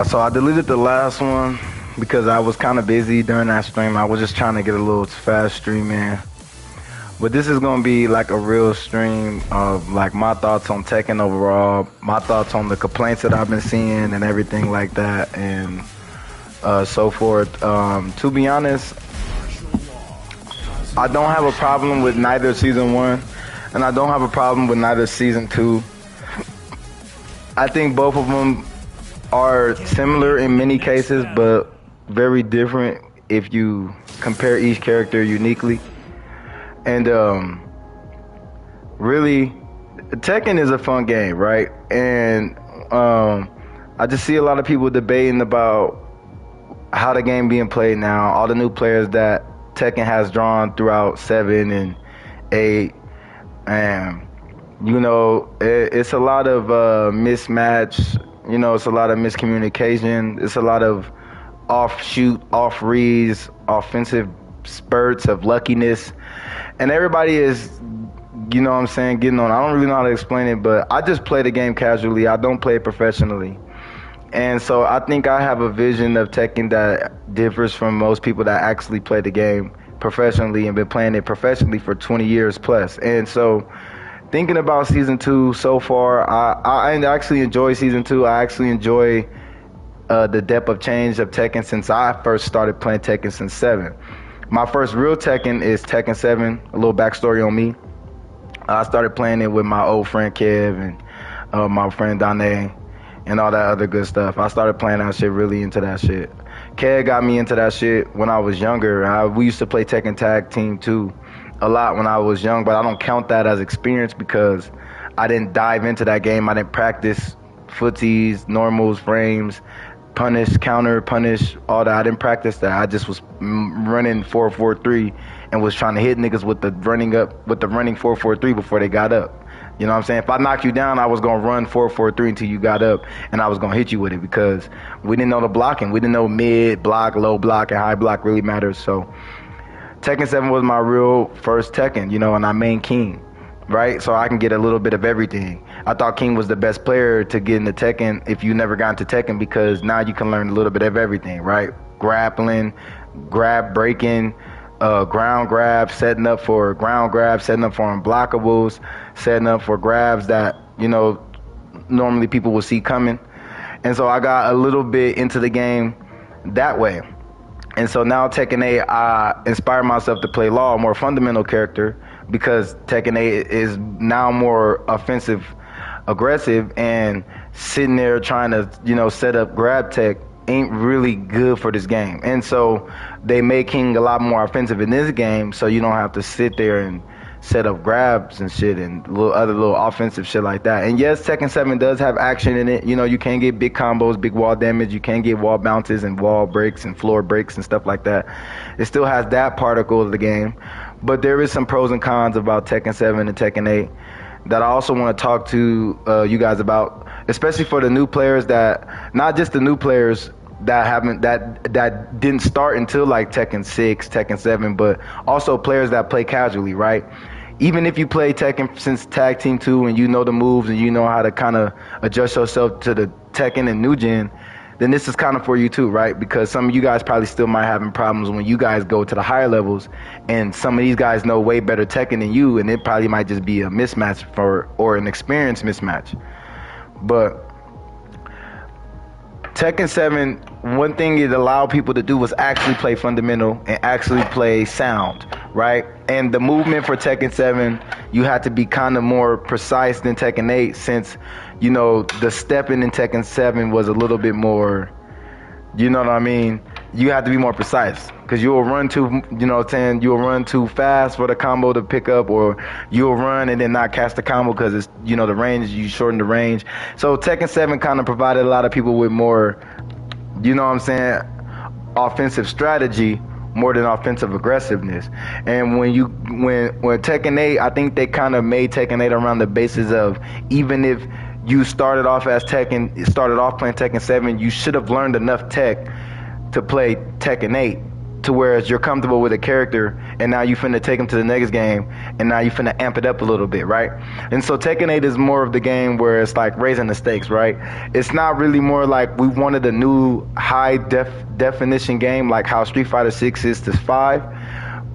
So I deleted the last one because I was kind of busy during that stream. I was just trying to get a little fast stream in. But this is gonna be like a real stream of like my thoughts on Tekken overall, my thoughts on the complaints that I've been seeing and everything like that, and so forth. To be honest, I don't have a problem with neither season one, and I don't have a problem with neither season two. I think both of them are similar in many cases, but very different if you compare each character uniquely. And really, Tekken is a fun game, right? And I just see a lot of people debating about how the game being played now, all the new players that Tekken has drawn throughout 7 and 8, and it's a lot of mismatch. It's a lot of miscommunication. It's a lot of offshoot, off reads, offensive spurts of luckiness, and everybody is, what I'm saying, getting on. I don't really know how to explain it, but I just play the game casually. I don't play it professionally. And so I think I have a vision of Tekken that differs from most people that actually play the game professionally and been playing it professionally for 20 years plus. And so thinking about season 2 so far, I actually enjoy season 2. I actually enjoy the depth of change of Tekken since I first started playing Tekken since 7. My first real Tekken is Tekken 7. A little backstory on me. I started playing it with my old friend Kev and my friend Dane and all that other good stuff. I started playing that shit, really into that shit. Kev got me into that shit when I was younger. We used to play Tekken Tag Team 2 a lot when I was young, but I don't count that as experience because I didn't dive into that game. I didn't practice footsies, normals, frames, punish, counter, punish, all that. I didn't practice that. I just was running 4-4-3 and was trying to hit niggas with the running 4-4-3 before they got up. You know what I'm saying? If I knocked you down, I was going to run 4-4-3 until you got up, and I was going to hit you with it because we didn't know the blocking. We didn't know mid block, low block, and high block really matters. So Tekken 7 was my real first Tekken, and I main King, right? So I can get a little bit of everything. I thought King was the best player to get into Tekken if you never got into Tekken because now you can learn a little bit of everything, right? Grappling, grab breaking, ground grab, setting up for ground grabs, setting up for unblockables, setting up for grabs that, normally people will see coming. And so I got a little bit into the game that way. And so now Tekken 8, I inspired myself to play Law, a more fundamental character, because Tekken 8 is now more offensive, aggressive, and sitting there trying to, set up grab tech ain't really good for this game. And so they make King a lot more offensive in this game, so you don't have to sit there and set up grabs and shit and other little offensive shit like that. And yes, Tekken 7 does have action in it. You can get big combos, big wall damage. You can get wall bounces and wall breaks and floor breaks and stuff like that. It still has that particle of the game. But there is some pros and cons about Tekken 7 and Tekken 8 that I also want to talk to you guys about, especially for the new players that, not just the new players that didn't start until like Tekken 6, Tekken 7, but also players that play casually, right? Even if you play Tekken since Tag Team 2 and you know the moves and you know how to kind of adjust yourself to the Tekken and New Gen, then this is kind of for you too, right? Because some of you guys probably still might having problems when you guys go to the higher levels, and some of these guys know way better Tekken than you, and it probably might just be a mismatch or an experience mismatch. But Tekken 7, one thing it allowed people to do was actually play fundamental and actually play sound, right? And the movement for Tekken 7, you had to be kind of more precise than Tekken 8 since, the stepping in Tekken 7 was a little bit more, you know what I mean? You have to be more precise because you'll run you'll run too fast for the combo to pick up, or you'll run and then not catch the combo because it's, the range, you shorten the range. So Tekken 7 kind of provided a lot of people with more, offensive strategy more than offensive aggressiveness. And when Tekken 8, I think they kind of made Tekken 8 around the basis of, even if you started off playing Tekken 7, you should have learned enough tech to play Tekken 8 to where you're comfortable with a character, and now you finna take him to the next game, and now you finna amp it up a little bit, right? And so Tekken 8 is more of the game where it's like raising the stakes, right? It's not really more like we wanted a new high definition game like how Street Fighter 6 is to 5,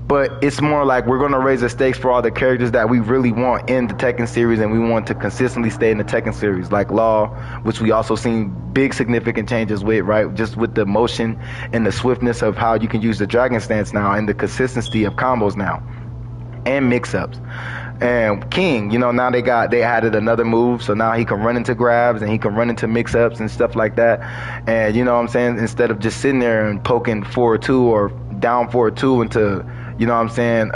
but it's more like we're gonna raise the stakes for all the characters that we really want in the Tekken series, and we want to consistently stay in the Tekken series, like Law, which we also seen big significant changes with, right? Just with the motion and the swiftness of how you can use the Dragon Stance now, and the consistency of combos now, and mix-ups. And King, you know, now they added another move, so now he can run into grabs and he can run into mix-ups and stuff like that. And you know what I'm saying, instead of just sitting there and poking 4-2 or down 4-2 into, you know what I'm saying,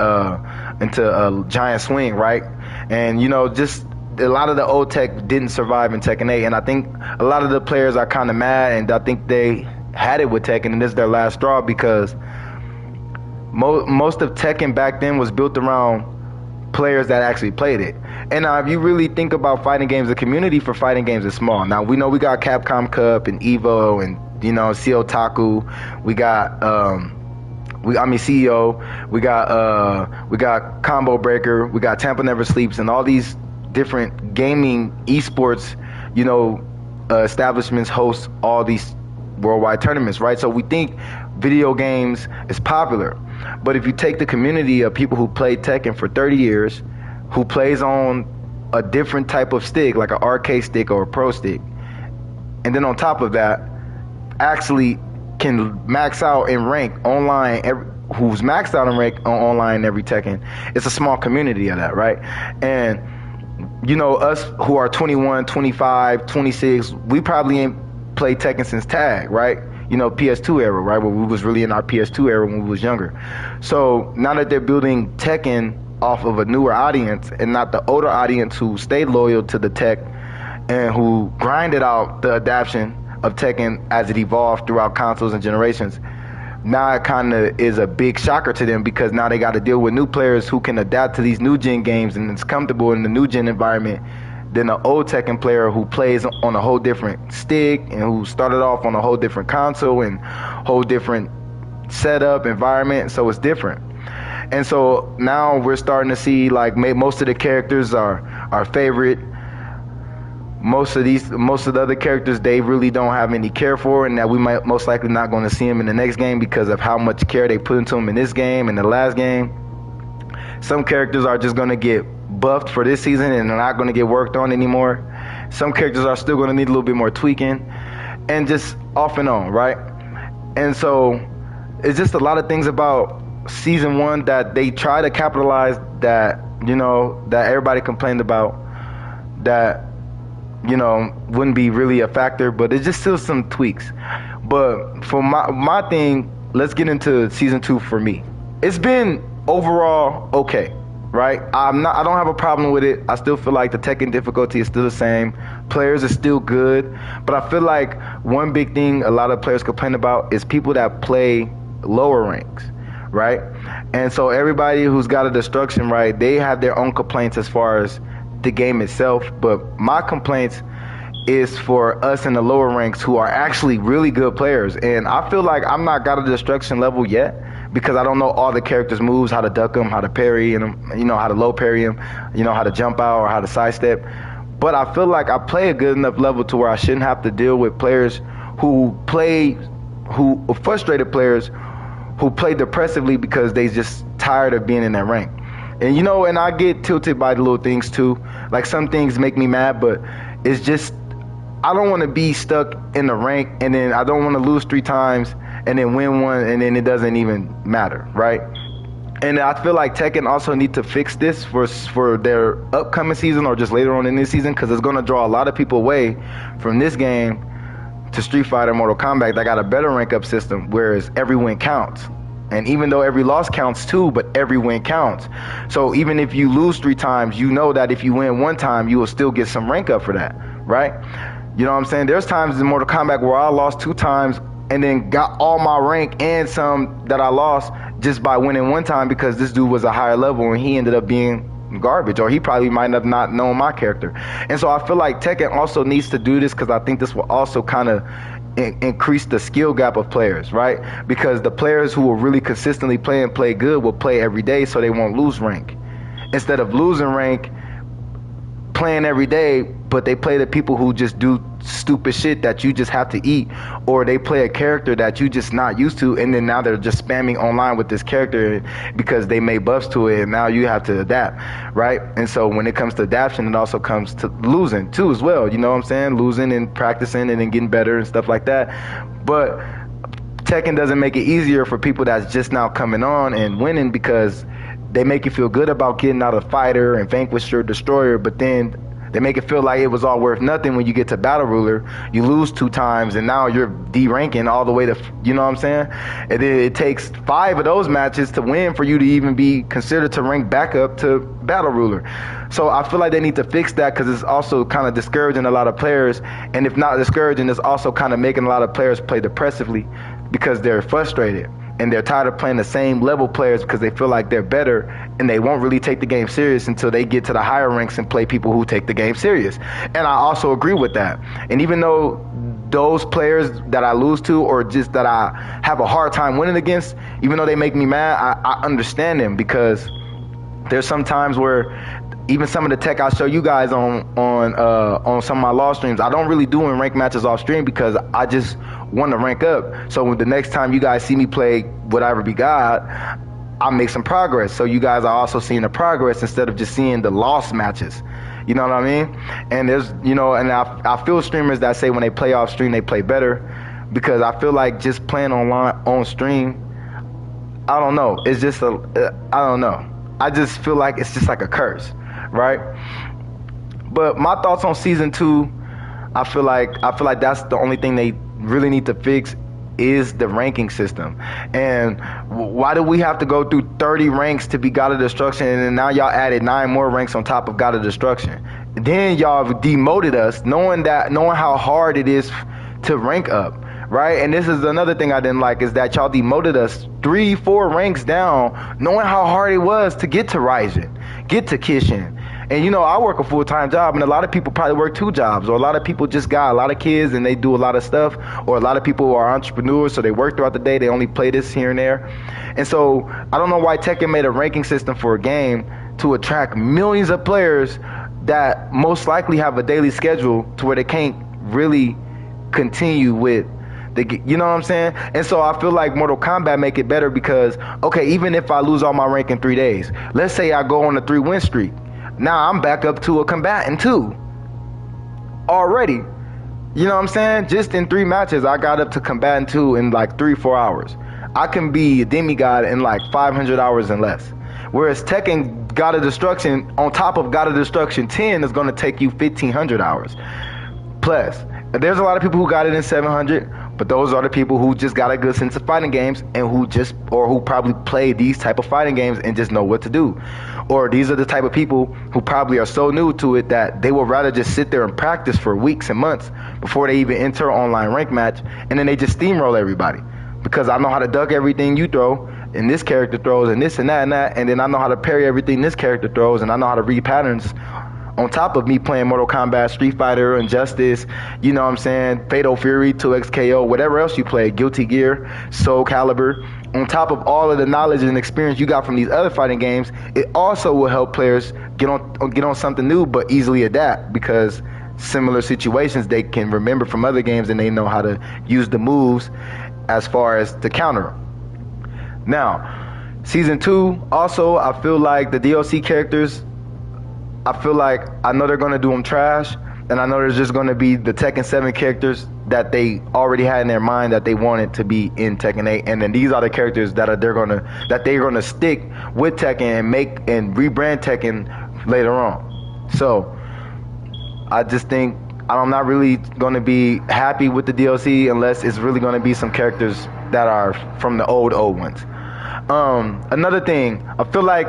into a giant swing, right? And, you know, just a lot of the old tech didn't survive in Tekken 8, and I think a lot of the players are kind of mad, and I think they had it with Tekken, and this is their last straw, because most of Tekken back then was built around players that actually played it. And if you really think about fighting games, the community for fighting games is small. Now, we know we got Capcom Cup and Evo and, you know, CO Taku. We got CEO, we got Combo Breaker, we got Tampa Never Sleeps, and all these different gaming esports, you know, establishments host all these worldwide tournaments, right? So we think video games is popular, but if you take the community of people who played Tekken for 30 years, who plays on a different type of stick, like an arcade stick or a pro stick, and then on top of that, actually can max out in rank online, who's maxed out in rank online every Tekken, it's a small community of that, right? And, you know, us who are 21, 25, 26, we probably ain't played Tekken since Tag, right? You know, PS2 era, right? Where we was really in our PS2 era when we was younger. So now that they're building Tekken off of a newer audience and not the older audience who stayed loyal to the tech and who grinded out the adaptation of Tekken as it evolved throughout consoles and generations, now it kind of is a big shocker to them, because now they got to deal with new players who can adapt to these new gen games and it's comfortable in the new gen environment than an old Tekken player who plays on a whole different stick and who started off on a whole different console and whole different setup environment. So it's different. And so now we're starting to see, like, most of the characters are our favorite. Most of the other characters they really don't have any care for, and that we might most likely not going to see them in the next game because of how much care they put into them in this game and the last game. Some characters are just going to get buffed for this season and they're not going to get worked on anymore. Some characters are still going to need a little bit more tweaking, and just off and on, right? And so it's just a lot of things about season 1 that they try to capitalize, that, you know, that everybody complained about, that, you know, wouldn't be really a factor, but it's just still some tweaks. But for my thing, let's get into season 2 for me. It's been overall okay, right? I don't have a problem with it. I still feel like the Tekken difficulty is still the same. Players are still good, but I feel like one big thing a lot of players complain about is people that play lower ranks, right? And so everybody who's got a destruction, right, they have their own complaints as far as the game itself, but my complaints is for us in the lower ranks who are actually really good players. And I feel like I'm not got a destruction level yet because I don't know all the characters' moves, how to duck them, how to parry them, you know, how to low parry them, you know, how to jump out or how to sidestep. But I feel like I play a good enough level to where I shouldn't have to deal with players who frustrated players who play depressively because they just tired of being in that rank. And, you know, and I get tilted by the little things too. Like, some things make me mad, but it's just, I don't want to be stuck in the rank, and then I don't want to lose 3 times and then win one, and then it doesn't even matter, right? And I feel like Tekken also need to fix this for their upcoming season or just later on in this season, because it's going to draw a lot of people away from this game to Street Fighter, Mortal Kombat. That got a better rank up system, whereas every win counts. And even though every loss counts too, but every win counts. So even if you lose 3 times, you know that if you win 1 time, you will still get some rank up for that, right? You know what I'm saying? There's times in Mortal Kombat where I lost 2 times and then got all my rank and some that I lost just by winning 1 time, because this dude was a higher level and he ended up being garbage, or he probably might have not known my character. And so I feel like Tekken also needs to do this, because I think this will also kind of increase the skill gap of players, right? Because the players who will really consistently play good will play every day, so they won't lose rank. Instead of losing rank playing every day, but they play the people who just do stupid shit that you just have to eat, or they play a character that you just not used to, and then now they're just spamming online with this character because they made buffs to it, and now you have to adapt, right? And so when it comes to adaptation, it also comes to losing too as well, you know what I'm saying? Losing and practicing and then getting better and stuff like that. But Tekken doesn't make it easier for people that's just now coming on and winning, because they make you feel good about getting out of fighter and vanquish your destroyer, but then they make it feel like it was all worth nothing when you get to battle ruler. You lose 2 times and now you're D-ranking all the way to, you know what I'm saying? And then it takes 5 of those matches to win for you to even be considered to rank back up to battle ruler. So I feel like they need to fix that, because it's also kind of discouraging a lot of players. And if not discouraging, it's also kind of making a lot of players play depressively because they're frustrated. And they're tired of playing the same level players because they feel like they're better, and they won't really take the game serious until they get to the higher ranks and play people who take the game serious. And I also agree with that. And even though those players that I lose to, or just that I have a hard time winning against, even though they make me mad, I understand them, because there's some times where even some of the tech I show you guys on some of my live streams, I don't really do in rank matches off stream, because I just want to rank up. So the next time you guys see me play Whatever Be God, I make some progress. So you guys are also seeing the progress instead of just seeing the lost matches. You know what I mean? And there's, you know, and I feel streamers that say when they play off stream, they play better, because I feel like just playing on stream, I don't know. It's just I don't know. I just feel like it's just like a curse, right? But my thoughts on season 2, I feel like that's the only thing they really need to fix, is the ranking system. And why do we have to go through 30 ranks to be God of Destruction, and then now y'all added 9 more ranks on top of God of Destruction? Then y'all demoted us, knowing how hard it is to rank up, right? And this is another thing I didn't like, is that y'all demoted us 3-4 ranks down, knowing how hard it was to get to Raijin, get to Kishin. And you know, I work a full-time job, and a lot of people probably work 2 jobs, or a lot of people just got a lot of kids and they do a lot of stuff, or a lot of people are entrepreneurs, so they work throughout the day, they only play this here and there. And so I don't know why Tekken made a ranking system for a game to attract millions of players that most likely have a daily schedule to where they can't really continue with the, you know what I'm saying? And so I feel like Mortal Kombat make it better, because okay, even if I lose all my rank in 3 days, let's say I go on a 3-win streak, now I'm back up to a combatant 2 already. You know what I'm saying? Just in 3 matches, I got up to combatant 2 in like 3-4 hours. I can be a demigod in like 500 hours and less. Whereas Tekken God of Destruction, on top of God of Destruction 10, is going to take you 1,500 hours. Plus, there's a lot of people who got it in 700, but those are the people who just got a good sense of fighting games, and who probably play these type of fighting games and just know what to do. Or these are the type of people who probably are so new to it that they would rather just sit there and practice for weeks and months before they even enter an online rank match, and then they just steamroll everybody. Because I know how to duck everything you throw, and this character throws, and this and that, and then I know how to parry everything this character throws, and I know how to read patterns on top of me playing Mortal Kombat, Street Fighter, Injustice, you know what I'm saying, Fatal Fury, 2XKO, whatever else you play, Guilty Gear, Soul Calibur. On top of all of the knowledge and experience you got from these other fighting games, it also will help players get on something new but easily adapt, because similar situations they can remember from other games, and they know how to use the moves as far as to counter. Now, season 2, also, I feel like the DLC characters, I know they're going to do them trash, and I know there's just going to be the Tekken 7 characters that they already had in their mind that they wanted to be in Tekken 8, and then these are the characters that they're gonna stick with Tekken and make and rebrand Tekken later on. So I just think I'm not really going to be happy with the DLC unless it's really going to be some characters that are from the old ones. Another thing, I feel like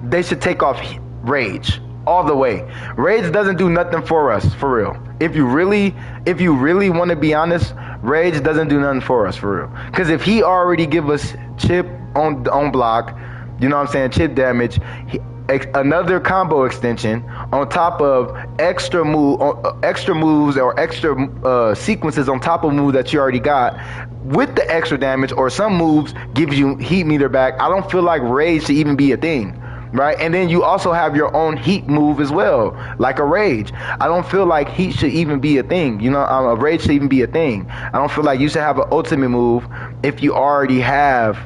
they should take off Rage all the way. Rage doesn't do nothing for us, for real. If you really want to be honest, Rage doesn't do nothing for us, for real. Because if he already give us chip on block, you know what I'm saying, chip damage, another combo extension on top of extra moves or extra sequences on top of moves that you already got with the extra damage, or some moves gives you heat meter back. I don't feel like rage should even be a thing, right? And then you also have your own heat move as well, like a rage. I don't feel like heat should even be a thing, you know. A rage should even be a thing. I don't feel like you should have an ultimate move if you already have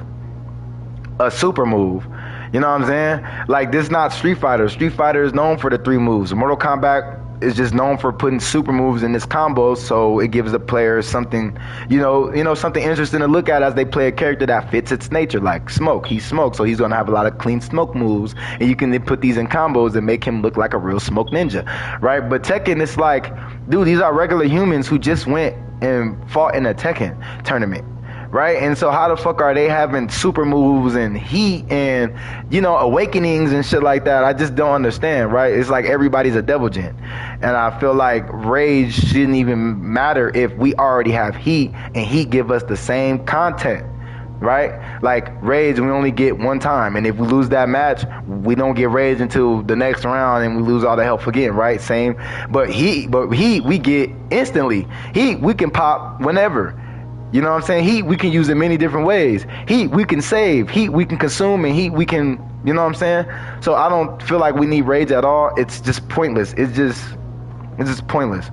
a super move. You know what I'm saying? Like, this is not Street Fighter. Street Fighter is known for the 3 moves. Mortal Kombat is just known for putting super moves in its combos, so it gives the player something, something interesting to look at as they play a character that fits its nature. Like Smoke, he's Smoke, so he's gonna have a lot of clean smoke moves, and you can then put these in combos and make him look like a real smoke ninja, right? But Tekken, it's like, dude, these are regular humans who just went and fought in a Tekken tournament. Right? And so how the fuck are they having super moves and heat and, awakenings and shit like that? I just don't understand, right? It's like everybody's a devil gen. And I feel like rage shouldn't even matter if we already have heat, and heat give us the same content, right? Like rage, we only get one time. And if we lose that match, we don't get rage until the next round, and we lose all the health again, right? Same. But heat, we get instantly. Heat, we can pop whenever. You know what I'm saying? Heat, we can use in many different ways. Heat, we can save. Heat, we can consume. And heat, we can, you know what I'm saying? So I don't feel like we need rage at all. It's just pointless. It's just pointless.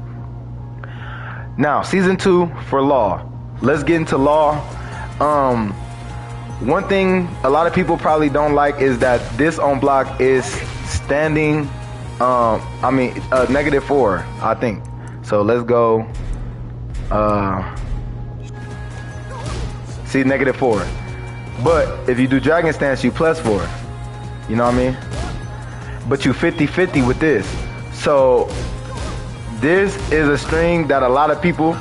Now, season 2 for Law. Let's get into Law. One thing a lot of people probably don't like is that this on block is standing, -4, I think. So let's go, see, -4. But if you do Dragon Stance, you +4. You know what I mean? But you 50-50 with this. So this is a string that a lot of people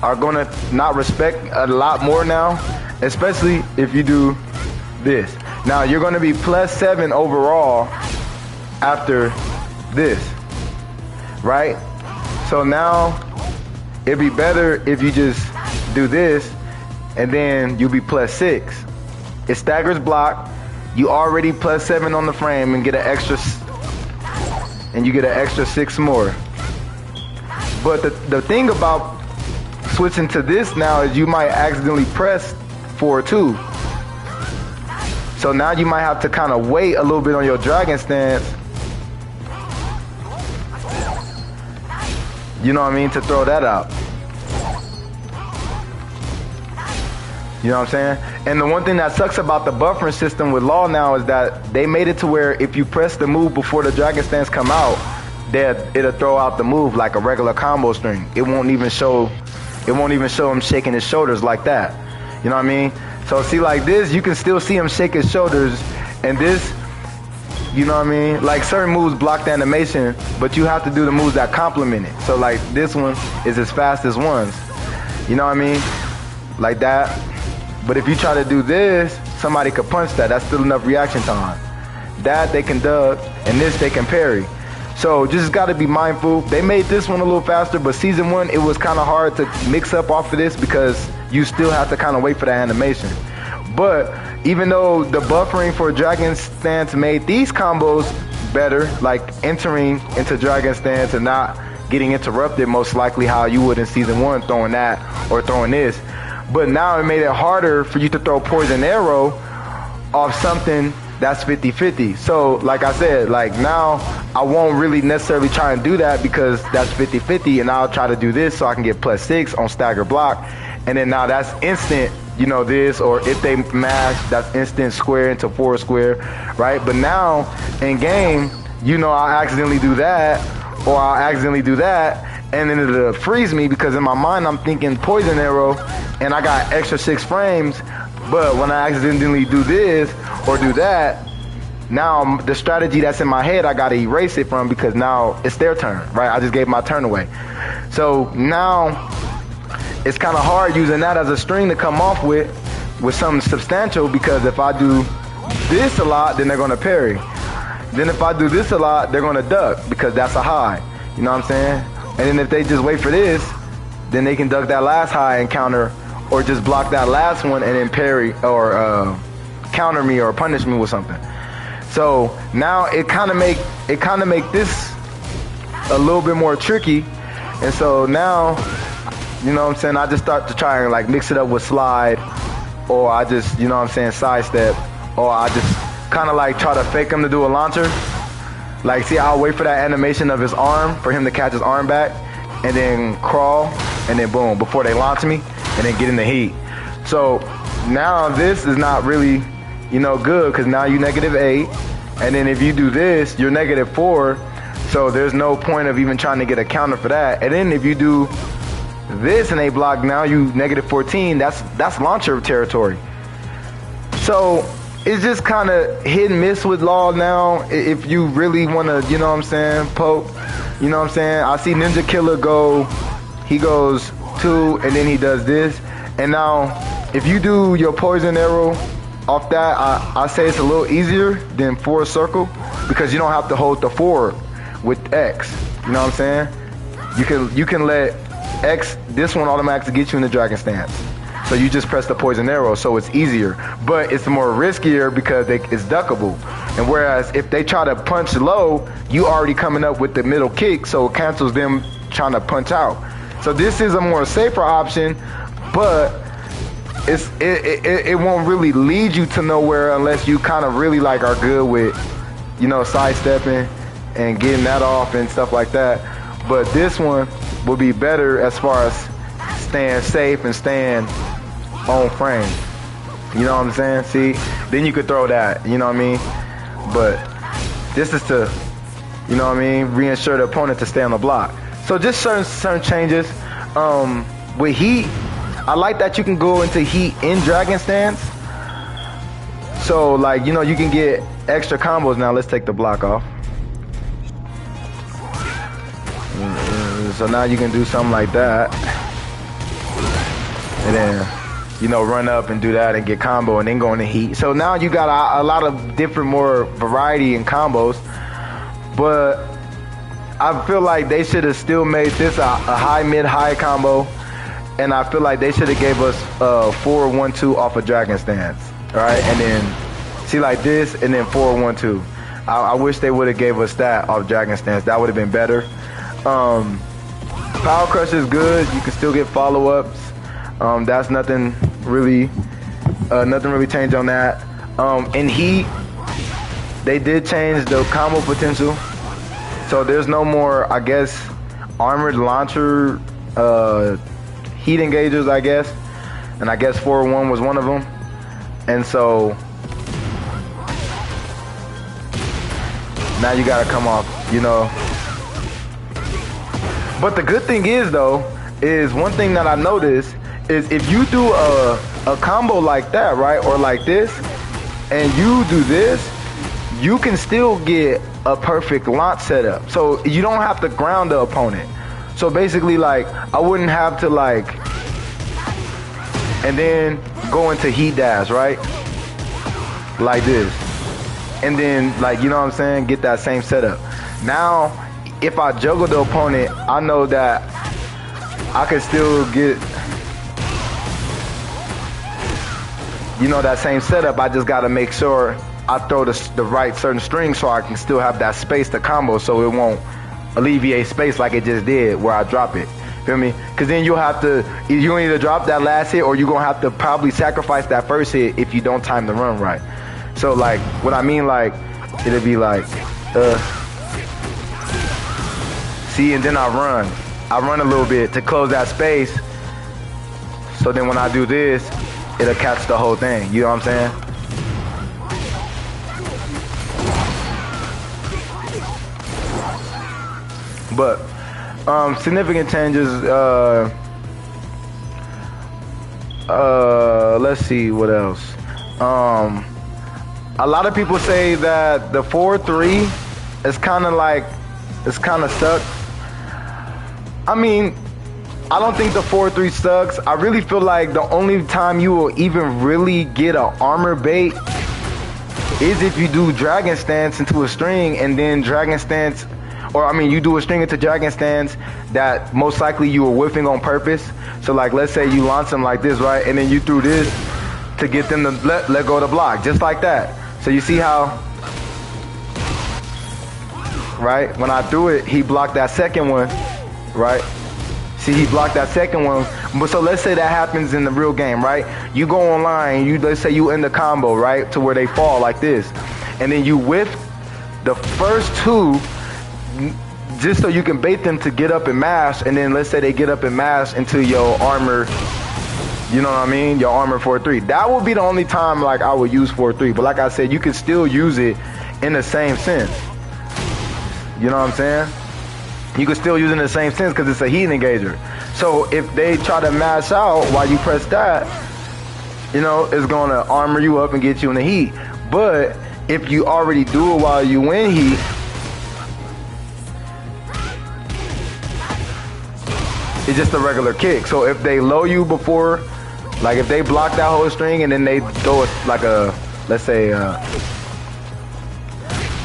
are gonna not respect a lot more now, especially if you do this. Now you're gonna be +7 overall after this, right? So now it'd be better if you just do this, and then you'll be +6. It staggers block. You already +7 on the frame, and get an extra, and you get an extra 6 more. But the thing about switching to this now is you might accidentally press 4 too. So now you might have to kind of wait a little bit on your Dragon Stance. You know what I mean? To throw that out. You know what I'm saying? And the one thing that sucks about the buffering system with Law now is that they made it to where if you press the move before the Dragon Stance come out, it'll throw out the move like a regular combo string. It won't even show him shaking his shoulders like that. You know what I mean? So see, like this, you can still see him shake his shoulders, and this, you know what I mean? Like certain moves block the animation, but you have to do the moves that complement it. So like this one is as fast as ones. You know what I mean? Like that. But if you try to do this, somebody could punch that. That's still enough reaction time. That they can dub, and this they can parry. So just got to be mindful. They made this one a little faster, but season 1, it was kind of hard to mix up off of this because you still have to kind of wait for that animation. But even though the buffering for Dragon Stance made these combos better, like entering into Dragon Stance and not getting interrupted, most likely how you would in season 1 throwing that or throwing this. But now it made it harder for you to throw Poison Arrow off something that's 50-50. So like I said, like now I won't really necessarily try and do that because that's 50-50, and I'll try to do this so I can get +6 on stagger block. And then now that's instant, you know, this, or if they mash, that's instant square into 4 square, right? But now in game, you know, I'll accidentally do that, or I'll accidentally do that, and then it'll freeze me because in my mind I'm thinking Poison Arrow and I got extra 6 frames. But when I accidentally do this or do that, now the strategy that's in my head, I gotta erase it from, because now it's their turn, right? I just gave my turn away. So now it's kind of hard using that as a string to come off with something substantial, because if I do this a lot, then they're gonna parry. Then if I do this a lot, they're gonna duck because that's a high. You know what I'm saying? And then if they just wait for this, then they can duck that last high and counter, or just block that last one and then parry or counter me or punish me with something. So now it kind of make this a little bit more tricky. And so now, you know what I'm saying, I just start to try and like mix it up with slide, or I just, you know what I'm saying, sidestep, or I just kind of like try to fake him to do a launcher. Like, see, I'll wait for that animation of his arm, for him to catch his arm back, and then crawl, and then boom, before they launch me, and then get in the heat. So now this is not really, you know, good, because now you -8, and then if you do this, you're -4, so there's no point of even trying to get a counter for that. And then if you do this and they block, now you -14, that's launcher territory. So it's just kind of hit and miss with Law now. If you really want to, you know what I'm saying, poke, you know what I'm saying. I see Ninja Killer go, he goes 2, and then he does this. And now, if you do your poison arrow off that, I say it's a little easier than forward circle, because you don't have to hold the forward with X. You know what I'm saying? You can let X, this one automatically get you in the dragon stance. So you just press the poison arrow, so it's easier. But it's more riskier because it's duckable. And whereas if they try to punch low, you already coming up with the middle kick, so it cancels them trying to punch out. So this is a more safer option, but it won't really lead you to nowhere unless you kind of really like are good with, you know, sidestepping and getting that off and stuff like that. But this one will be better as far as staying safe and staying on frame. You know what I'm saying? See, then you could throw that, you know what I mean? But this is to, you know what I mean, reassure the opponent to stay on the block. So just certain changes. With heat, I like that you can go into heat in dragon stance. So like, you know, you can get extra combos. Now let's take the block off. So now you can do something like that, and then, you know, run up and do that and get combo and then go into heat. So now you got a lot of different, more variety in combos. But I feel like they should have still made this a high, mid, high combo. And I feel like they should have gave us 4-1-2 off a dragon stance. All right, and then see like this, and then 4-1-2. I wish they would have gave us that off dragon stance. That would have been better. Power Crush is good. You can still get follow-ups. That's nothing really changed on that. In Heat, they did change the combo potential. So there's no more, I guess, armored launcher heat engagers, I guess. And I guess 4-1 was one of them. And so now you gotta come off, you know. But the good thing is, though, is one thing that I noticed is if you do a combo like that, right, or like this, and you do this, you can still get a perfect launch setup. So you don't have to ground the opponent. So basically, like, I wouldn't have to, like, and then go into heat dash, right, like this, and then, like, you know what I'm saying, get that same setup. Now, if I juggle the opponent, I know that I can still get, you know, that same setup. I just got to make sure I throw the right certain strings so I can still have that space to combo, so it won't alleviate space like it just did where I drop it. Feel me? Because then you'll have to, you either drop that last hit or you're going to have to probably sacrifice that first hit if you don't time the run right. So, like, what I mean, like, it'll be like, see, and then I run a little bit to close that space. So then when I do this, it'll catch the whole thing. You know what I'm saying? But significant changes. Let's see what else. A lot of people say that the 4-3 is kind of like, it's kind of stuck. I mean, I don't think the 4-3 sucks. I really feel like the only time you will even really get an armor bait is if you do dragon stance into a string, and then dragon stance, or I mean, you do a string into dragon stance that most likely you were whiffing on purpose. So like, let's say you launch them like this, right? And then you threw this to get them to let go of the block, just like that. So you see how right? When I threw it, he blocked that second one, right? See, he blocked that second one. But so let's say that happens in the real game, right? You go online, let's say you end the combo, right? To where they fall like this. And then you whiff the first two just so you can bait them to get up and mash. And then let's say they get up and mash into your armor, you know what I mean? Your armor 4-3. That would be the only time like I would use 4-3. But like I said, you can still use it in the same sense. You know what I'm saying? You can still use it in the same sense because it's a heat engager. So if they try to mash out while you press that, you know, it's going to armor you up and get you in the heat. But if you already do it while you in heat, it's just a regular kick. So if they low you before, like if they block that whole string and then they throw it like a, let's say,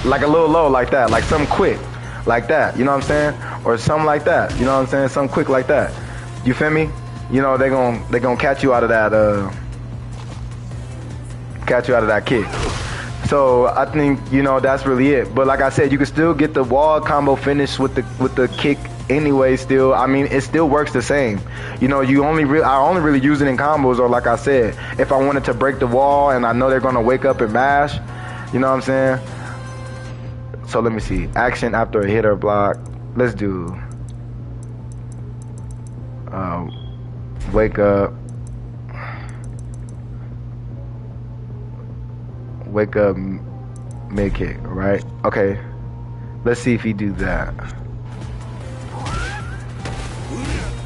like a little low like that, like something quick like that, you know what I'm saying? Or something like that, you know what I'm saying? Something quick like that. You feel me? You know, they gonna catch you out of that kick. So I think, you know, that's really it. But like I said, you can still get the wall combo finish with the kick anyway still. I mean, it still works the same. You know, I only really use it in combos, or like I said, if I wanted to break the wall and I know they're gonna wake up and mash, you know what I'm saying? So let me see. Action after a hit or block. Let's do wake up. Wake up mid kick, right? Okay. Let's see if he do that.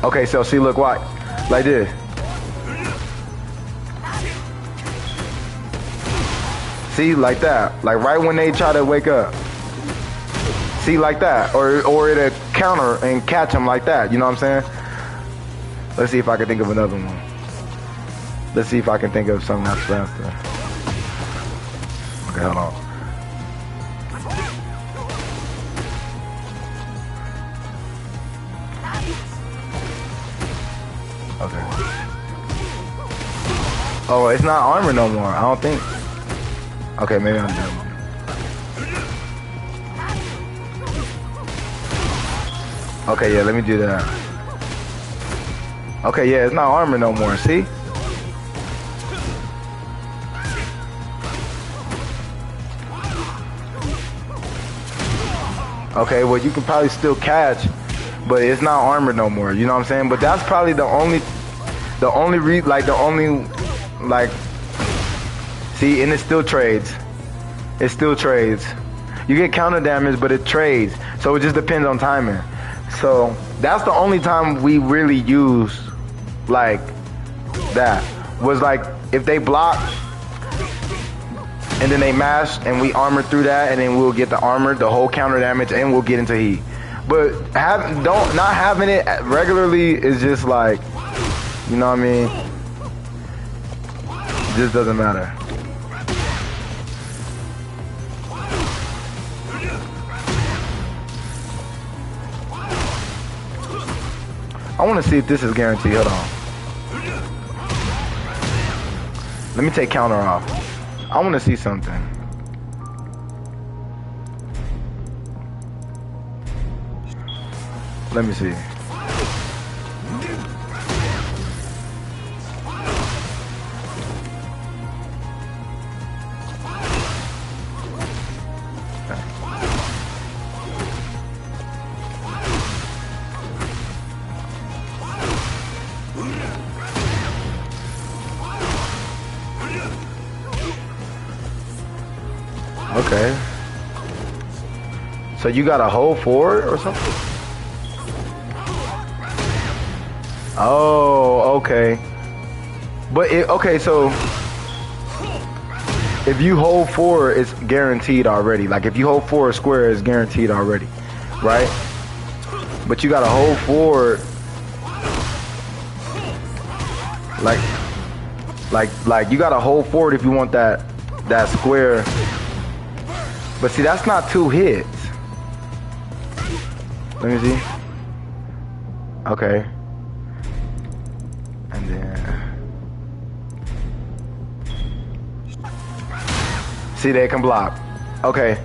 Okay, so see, look, watch. Like this. See, like that. Like right when they try to wake up. See, like that. Or it'll counter and catch them like that. You know what I'm saying? Let's see if I can think of another one. Let's see if I can think of something that's faster. Okay, hold on. Okay. Oh, it's not armor no more. I don't think. Okay, maybe I'm done. Okay, yeah, let me do that. Okay, yeah, it's not armor no more. See? Okay, well, you can probably still catch, but it's not armor no more. You know what I'm saying? But that's probably the only, see, and it still trades. It still trades. You get counter damage, but it trades. So it just depends on timing. So that's the only time we really use like that. Was like if they block and then they mash and we armor through that, and then we'll get the armor, the whole counter damage, and we'll get into heat. But not having it regularly is just like, you know what I mean? It just doesn't matter. I want to see if this is guaranteed. Hold on. Let me take counter off. I want to see something. Let me see. Okay. So you got a hold forward or something? Oh, okay. But okay, so if you hold forward, it's guaranteed already. Like if you hold forward square, it's guaranteed already, right? But you got to hold forward, like you got to hold forward if you want that square. But see, that's not 2 hits. Let me see. Okay. And then... see, they can block. Okay.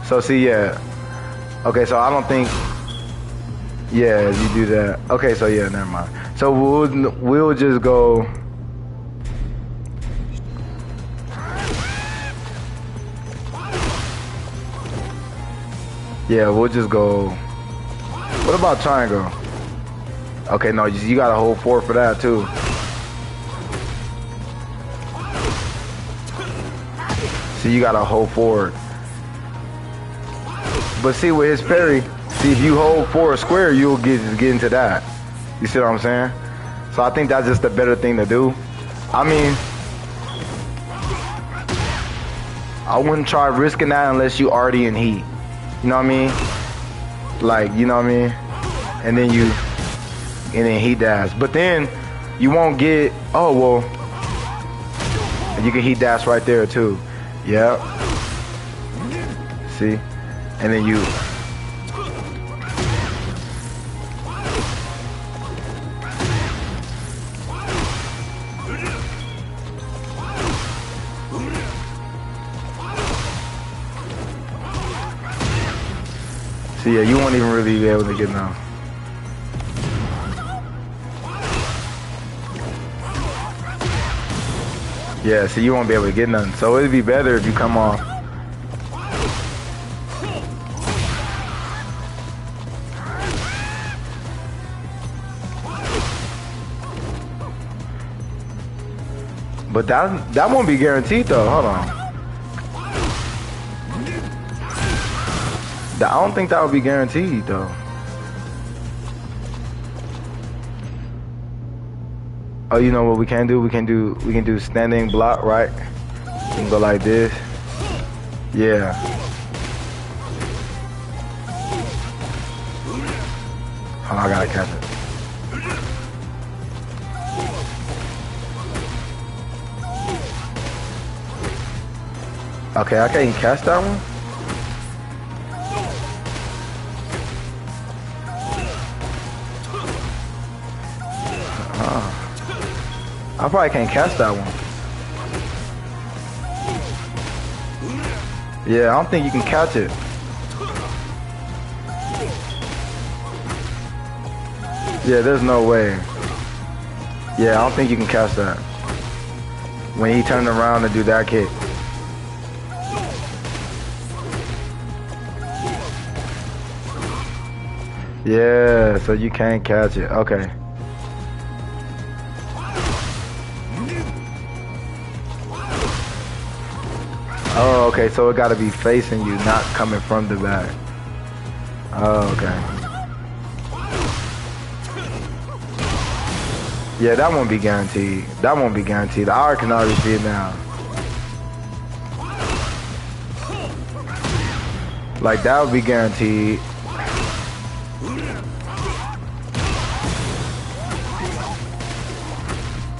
So see, yeah. Okay, so I don't think. Yeah, you do that. Okay, so yeah, never mind. So we'll just go. Yeah, we'll just go. What about triangle? Okay, no, you gotta hold forward for that too. See, you gotta hold forward. But see, with his parry, see if you hold forward square, you'll get into that. You see what I'm saying? So I think that's just the better thing to do. I mean, I wouldn't try risking that unless you already in heat. You know what I mean? Like, you know what I mean? And then heat dash. But then you won't get, oh, well, you can heat dash right there too. Yep. See? And then you. See, yeah, you won't even really be able to get now. Yeah, see, you won't be able to get nothing. So it'd be better if you come off. But that won't be guaranteed though. Hold on. I don't think that would be guaranteed though. Oh, you know what we can do? We can do standing block, right? We can go like this. Yeah. Oh, I gotta catch it. Okay, I can't catch that one. I probably can't catch that one. Yeah, I don't think you can catch it. Yeah, there's no way. Yeah, I don't think you can catch that. When he turned around to do that kick. Yeah, so you can't catch it. Okay. Oh, okay, so it gotta be facing you, not coming from the back. Oh, okay. Yeah, that won't be guaranteed. That won't be guaranteed. I can already see it now. Like, that would be guaranteed.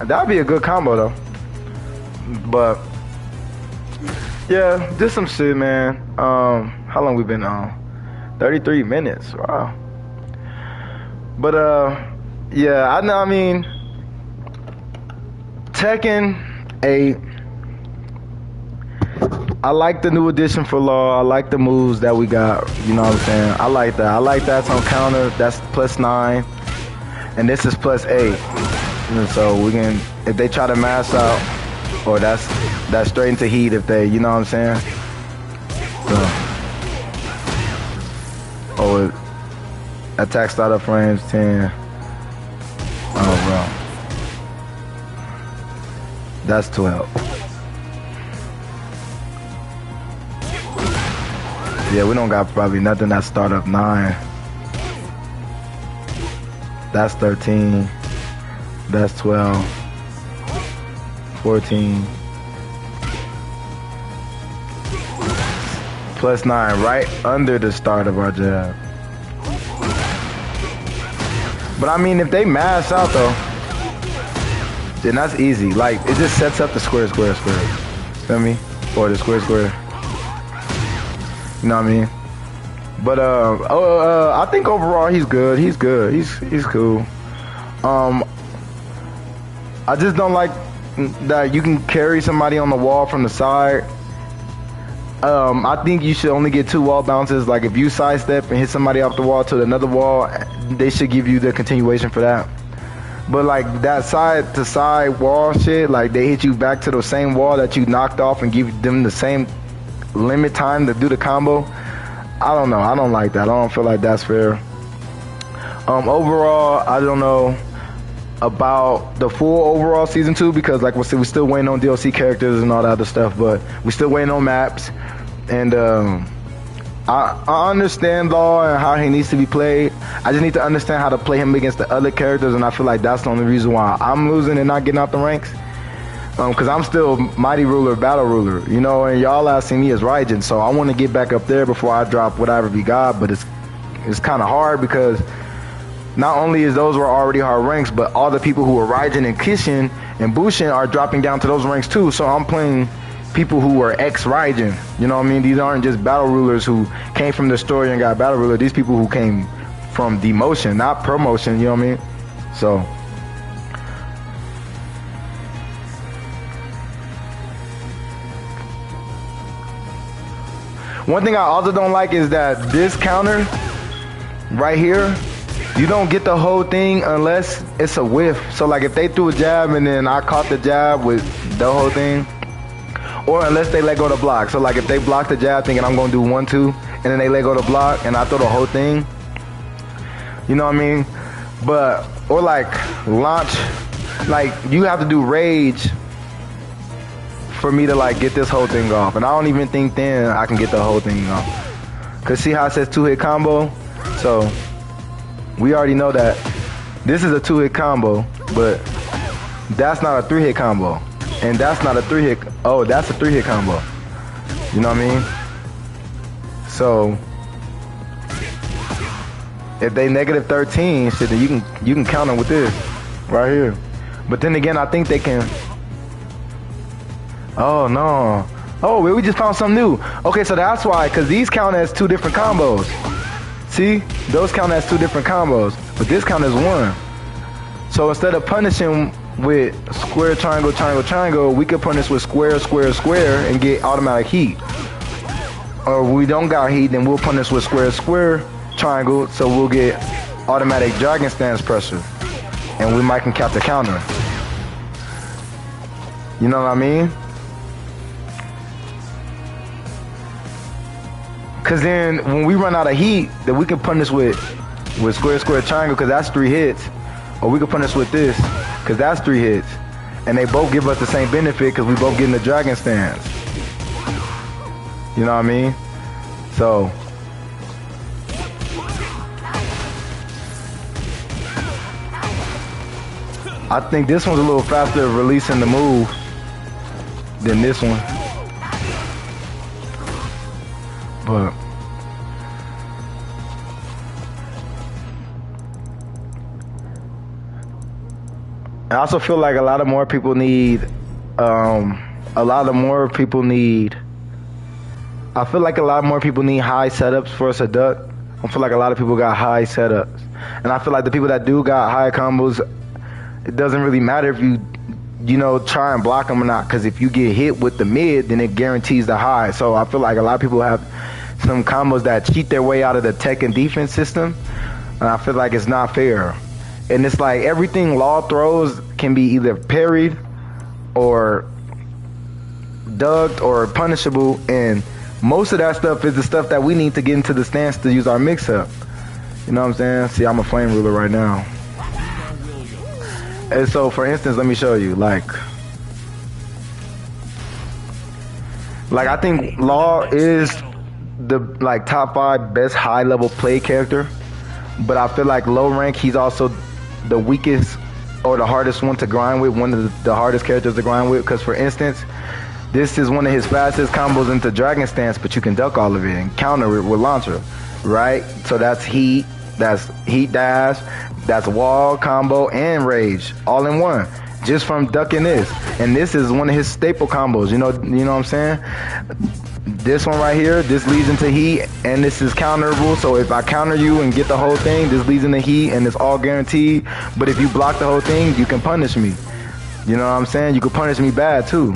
That would be a good combo, though. But, yeah, just some shit, man. How long we been on? 33 minutes. Wow. But, yeah, I mean, Tekken 8. I like the new addition for Law. I like the moves that we got. You know what I'm saying? I like that. I like that's on counter. That's +9. And this is +8. And so we can, if they try to mass out, or that's straight into heat if they, you know what I'm saying? So, or attack startup frames 10. Oh, bro. That's 12. Yeah, we don't got probably nothing that start up 9. That's 13. That's 12. 14. +9, right under the start of our jab. But I mean, if they mass out though, then that's easy. Like, it just sets up the square. Feel me? Or the square. You know what I mean? But I think overall he's good. He's cool. I just don't like that you can carry somebody on the wall from the side I think you should only get 2 wall bounces. Like if you sidestep and hit somebody off the wall to another wall, they should give you the continuation for that. But like that side to side wall shit, like they hit you back to the same wall that you knocked off and give them the same limit time to do the combo. I don't know. I don't like that. I don't feel like that's fair. Overall, I don't know about the full overall season 2 because like we said, we're still waiting on DLC characters and all that other stuff, but we're still waiting on maps. And I understand Law and how he needs to be played. I just need to understand how to play him against the other characters, and I feel like that's the only reason why I'm losing and not getting out the ranks. Because I'm still Mighty Ruler, Battle Ruler, you know, and y'all last seen me as Raijin, so I want to get back up there before I drop whatever we got, but it's kind of hard because not only is those were already hard ranks, but all the people who were Raijin and Kishin and Bushin are dropping down to those ranks too, so I'm playing people who were ex-Raijin, you know what I mean? These aren't just Battle Rulers who came from the story and got Battle Ruler, these people who came from demotion, not promotion, you know what I mean? So one thing I also don't like is that this counter right here, you don't get the whole thing unless it's a whiff. So like if they threw a jab and then I caught the jab with the whole thing, or unless they let go of the block. So like if they block the jab thinking I'm gonna do 1-2 and then they let go of the block and I throw the whole thing, you know what I mean? But, or like launch, like you have to do rage for me to like get this whole thing off, and I don't even think then I can get the whole thing off. Cause see how it says 2-hit combo? So we already know that this is a 2-hit combo, but that's not a 3-hit combo, and that's not a 3-hit. Oh, that's a 3-hit combo. You know what I mean? So if they negative 13 shit, then you can counter with this right here. But then again, I think they can. Oh no. Oh, we just found something new. Okay, so that's why, because these count as 2 different combos. See? Those count as 2 different combos, but this count as 1. So instead of punishing with square, triangle, triangle, triangle, we could punish with square, square, square and get automatic heat. Or if we don't got heat, then we'll punish with square, square, triangle, so we'll get automatic dragon stance pressure. And we might can cap the counter. You know what I mean? Cause then when we run out of heat, then we can punish with square, square, triangle, cause that's 3 hits. Or we can punish with this, cause that's 3 hits. And they both give us the same benefit, cause we both getting the dragon stance. You know what I mean? So I think this one's a little faster of releasing the move than this one. But I also feel like a lot more people need I feel like a lot more people need high setups for us to duck. I feel like a lot of people got high setups. And I feel like the people that do got high combos, it doesn't really matter if you know, try and block them or not, because if you get hit with the mid, then it guarantees the high. So I feel like a lot of people have some combos that cheat their way out of the Tekken defense system, and I feel like it's not fair. And it's like everything Law throws can be either parried or ducked or punishable, and most of that stuff is the stuff that we need to get into the stance to use our mix-up. You know what I'm saying? See, I'm a flame ruler right now. And so, for instance, let me show you. Like I think Law is the top 5 best high level play character, but I feel like low rank he's also the weakest or the hardest one to grind with, one of the hardest characters to grind with. Because for instance, this is one of his fastest combos into Dragon Stance, but you can duck all of it and counter it with Launcher, right? So that's heat dash, that's wall combo and rage all in one, just from ducking this. And this is one of his staple combos. You know what I'm saying? This one right here, this leads into heat, and this is counterable. So if I counter you and get the whole thing, this leads into heat, and it's all guaranteed. But if you block the whole thing, you can punish me. You know what I'm saying? You can punish me bad too.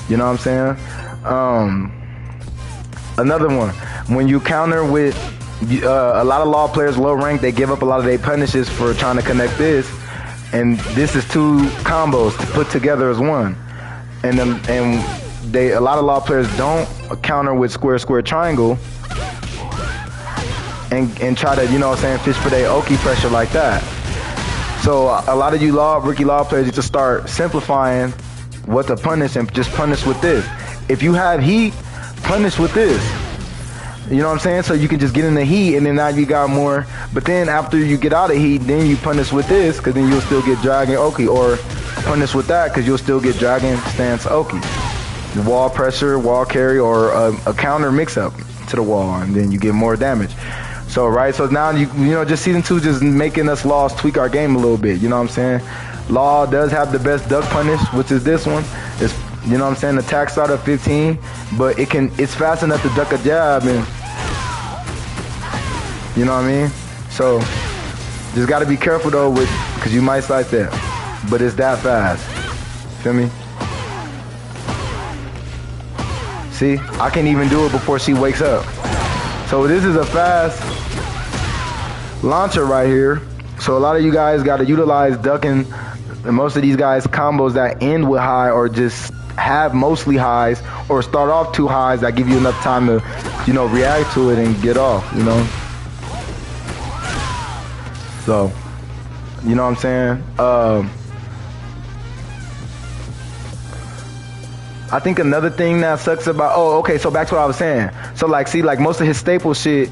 You know what I'm saying? Another one. When you counter with a lot of law players low rank, they give up a lot of their punishes for trying to connect this, and this is two combos to put together as one. And a lot of law players don't counter with square square triangle and try to, you know what I'm saying, fish for their Oki pressure like that. So a lot of you rookie law players need to start simplifying what to punish and just punish with this. If you have heat, punish with this. You know what I'm saying? So you can just get in the heat, and then now you got more. But then after you get out of heat, then you punish with this, because then you'll still get dragon Oki, or punish with that, because you'll still get dragon stance Oki. Wall pressure, wall carry, or a counter mix up to the wall, and then you get more damage. So so now you know, just season 2 just making us laws tweak our game a little bit. You know what I'm saying? Law does have the best duck punish, which is this one. It's, you know what I'm saying, attack start at 15, but it's fast enough to duck a jab, and you know what I mean? So just gotta be careful though because you might slice that, but it's that fast. Feel me? See, I can't even do it before she wakes up. So this is a fast launcher right here. So a lot of you guys gotta utilize ducking. And most of these guys combos that end with high, or just have mostly highs, or start off 2 highs that give you enough time to, you know, react to it and get off, you know. So, you know what I'm saying? I think another thing that sucks about, so back to what I was saying. So like, see, like most of his staple shit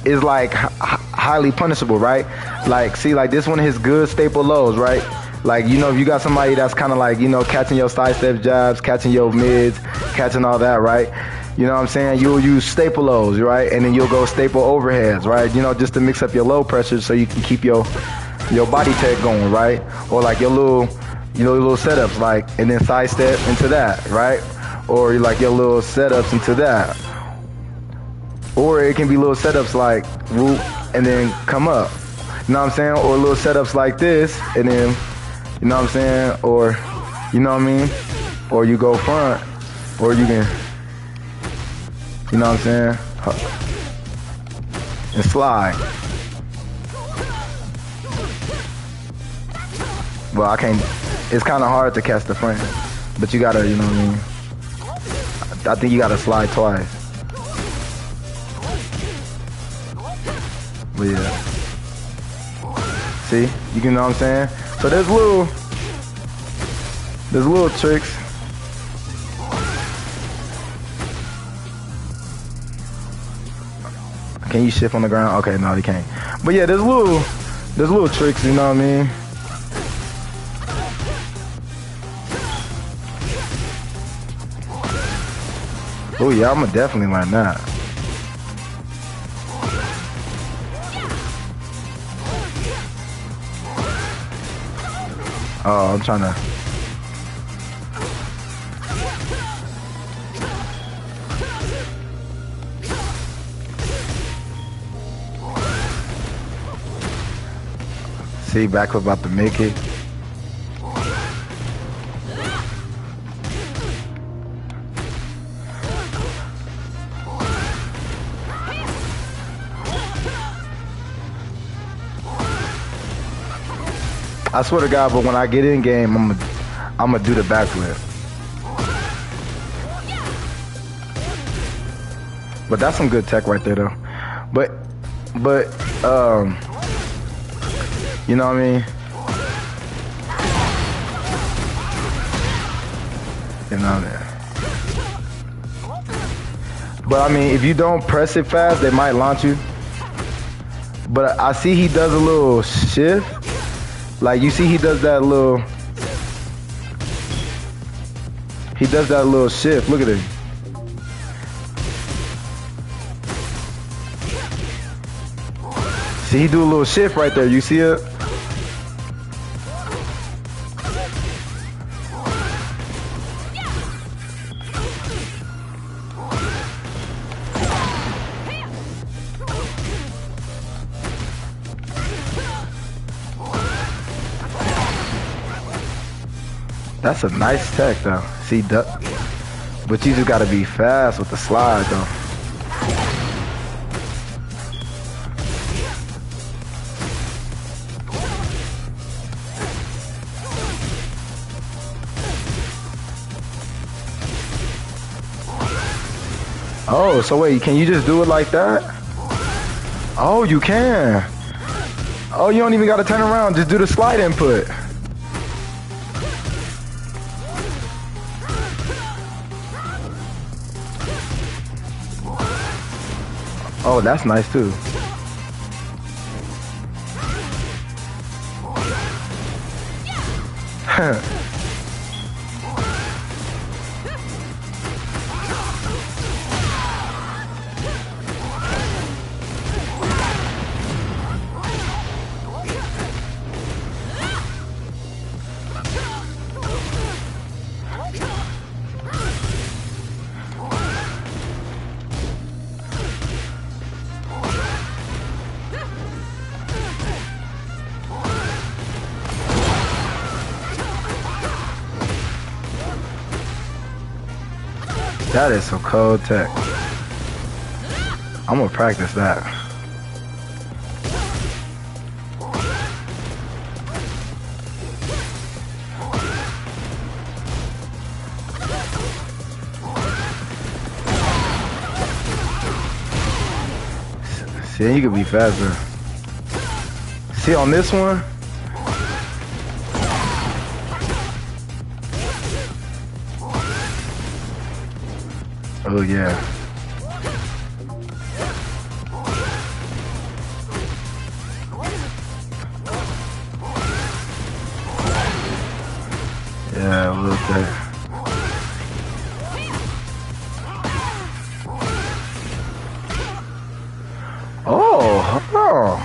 is like highly punishable, right? Like, see, like this one of his good staple lows, right? Like, you know, if you got somebody that's kind of like, you know, catching your sidestep jabs, catching your mids, catching all that, right? You know what I'm saying? You'll use staple lows, right? And then you'll go staple overheads, right? You know, just to mix up your low pressure so you can keep your body tech going, right? Or like your little setups, like, and then sidestep into that, right? Or like your little setups into that. Or it can be little setups like whoop and then come up. You know what I'm saying? Or little setups like this and then, you know what I'm saying? Or, you know what I mean? Or you go front, or you can, you know what I'm saying? And slide. Well, I can't, it's kind of hard to catch the front, but you gotta, you know what I mean? I think you gotta slide twice. But yeah. See, you can know what I'm saying? So there's little tricks. Can you shift on the ground? Okay, no, you can't. But yeah, there's little tricks, you know what I mean? Oh yeah, I'ma definitely learn that. Oh, I'm trying to. See, back up about to make it. I swear to God, but when I get in game, I'm gonna do the backflip. But that's some good tech right there, though. But you know what I mean? You know that. But I mean, if you don't press it fast, they might launch you. But I see he does a little shift. Like, you see he does that little shift. Look at it. See, he do a little shift right there. You see it? That's a nice tech though. See, duck. But you just gotta be fast with the slide though. Oh, so wait, can you just do it like that? Oh, you can. Oh, you don't even gotta turn around. Just do the slide input. Oh, that's nice too. That is some cold tech. I'm gonna practice that. See, you could be faster. See, on this one, oh yeah. Yeah, a little bit. Oh, oh.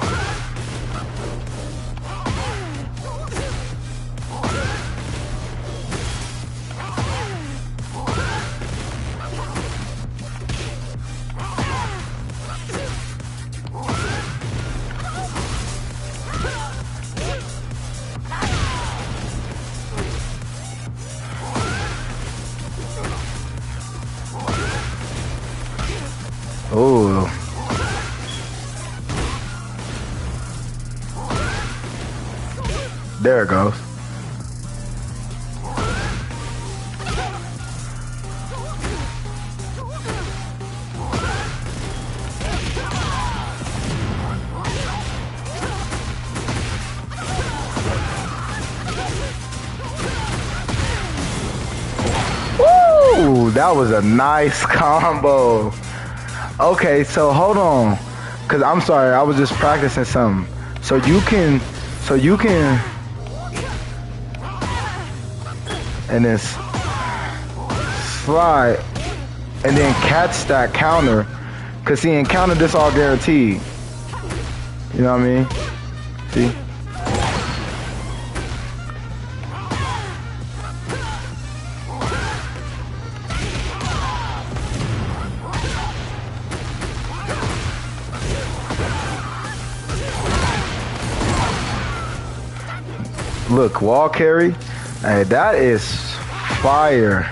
Oh. There it goes. Woo! That was a nice combo. Okay, so hold on. Cause I'm sorry, I was just practicing something. So you can and then slide and then catch that counter. Cause see, in counter this all guaranteed. You know what I mean? See? Look, wall carry. Hey, that is fire.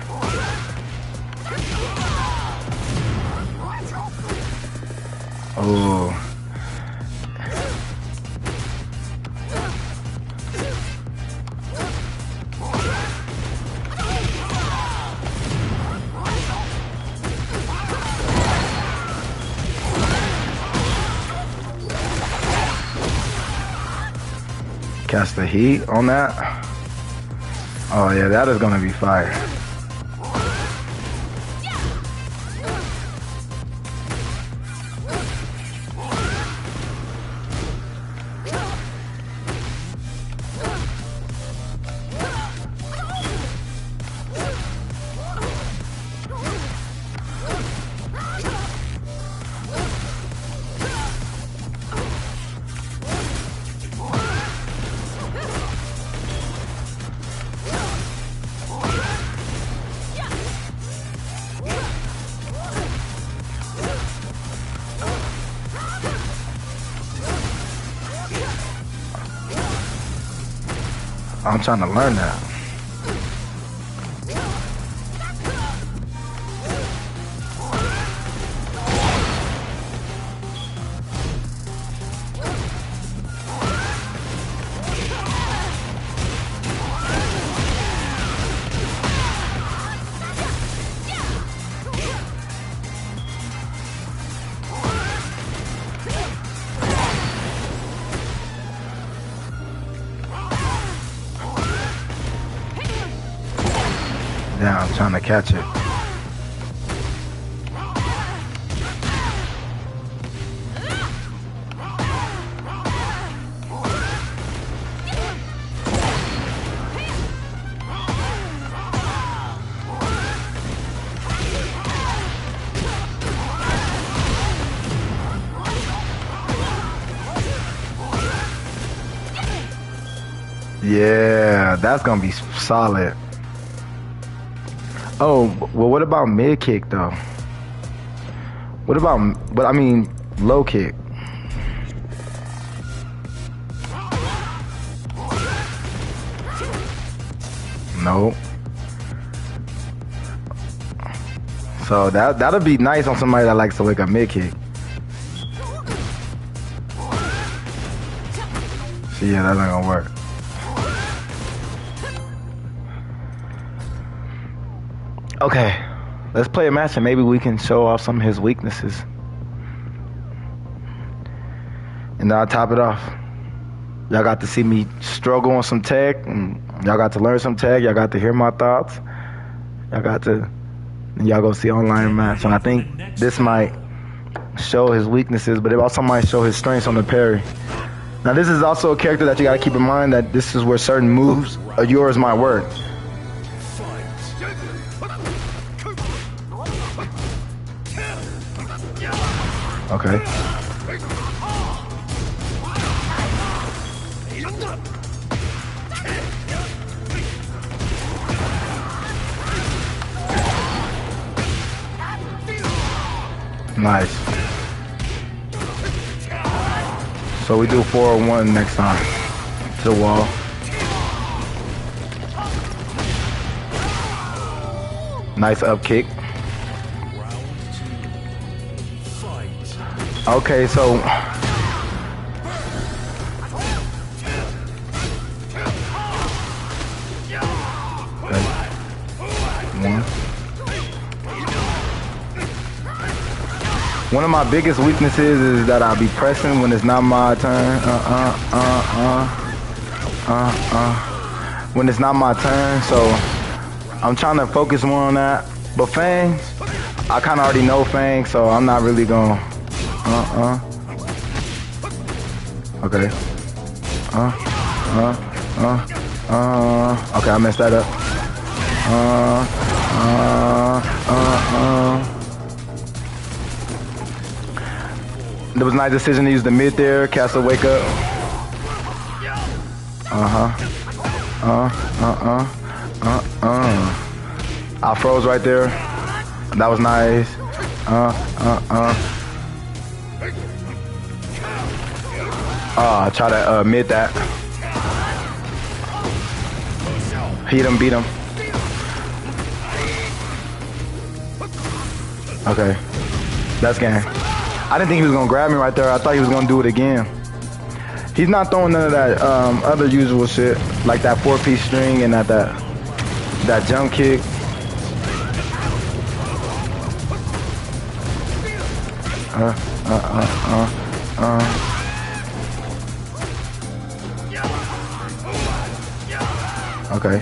Oh. Cast the heat on that. Oh yeah, that is gonna be fire. I'm trying to learn that. down, trying to catch it. Yeah, that's gonna be solid. Oh, well, what about mid kick though? What about, but I mean, low kick? No. So that'll be nice on somebody that likes to like a mid kick. So yeah, that's not gonna work. Okay, let's play a match and maybe we can show off some of his weaknesses. And then I'll top it off. Y'all got to see me struggle on some tech, and y'all got to learn some tech. Y'all got to hear my thoughts. Y'all got to, and y'all go see online match. And I think this might show his weaknesses, but it also might show his strengths on the parry. Now this is also a character that you got to keep in mind that this is where certain moves of yours might work. Okay. Nice. So we do 4-1 next time. To the wall. Nice up kick. Okay, so okay. One of my biggest weaknesses is that I'll be pressing when it's not my turn. When it's not my turn, so I'm trying to focus more on that. But Fang, I kind of already know Fang, so I'm not really going. Okay. Okay, I messed that up. There was a nice decision to use the mid there. Castle wake up. I froze right there. That was nice. Try to mid that. Beat him. Okay. That's game. I didn't think he was gonna grab me right there. I thought he was gonna do it again. He's not throwing none of that other usual shit, like that 4-piece string and that jump kick. Okay.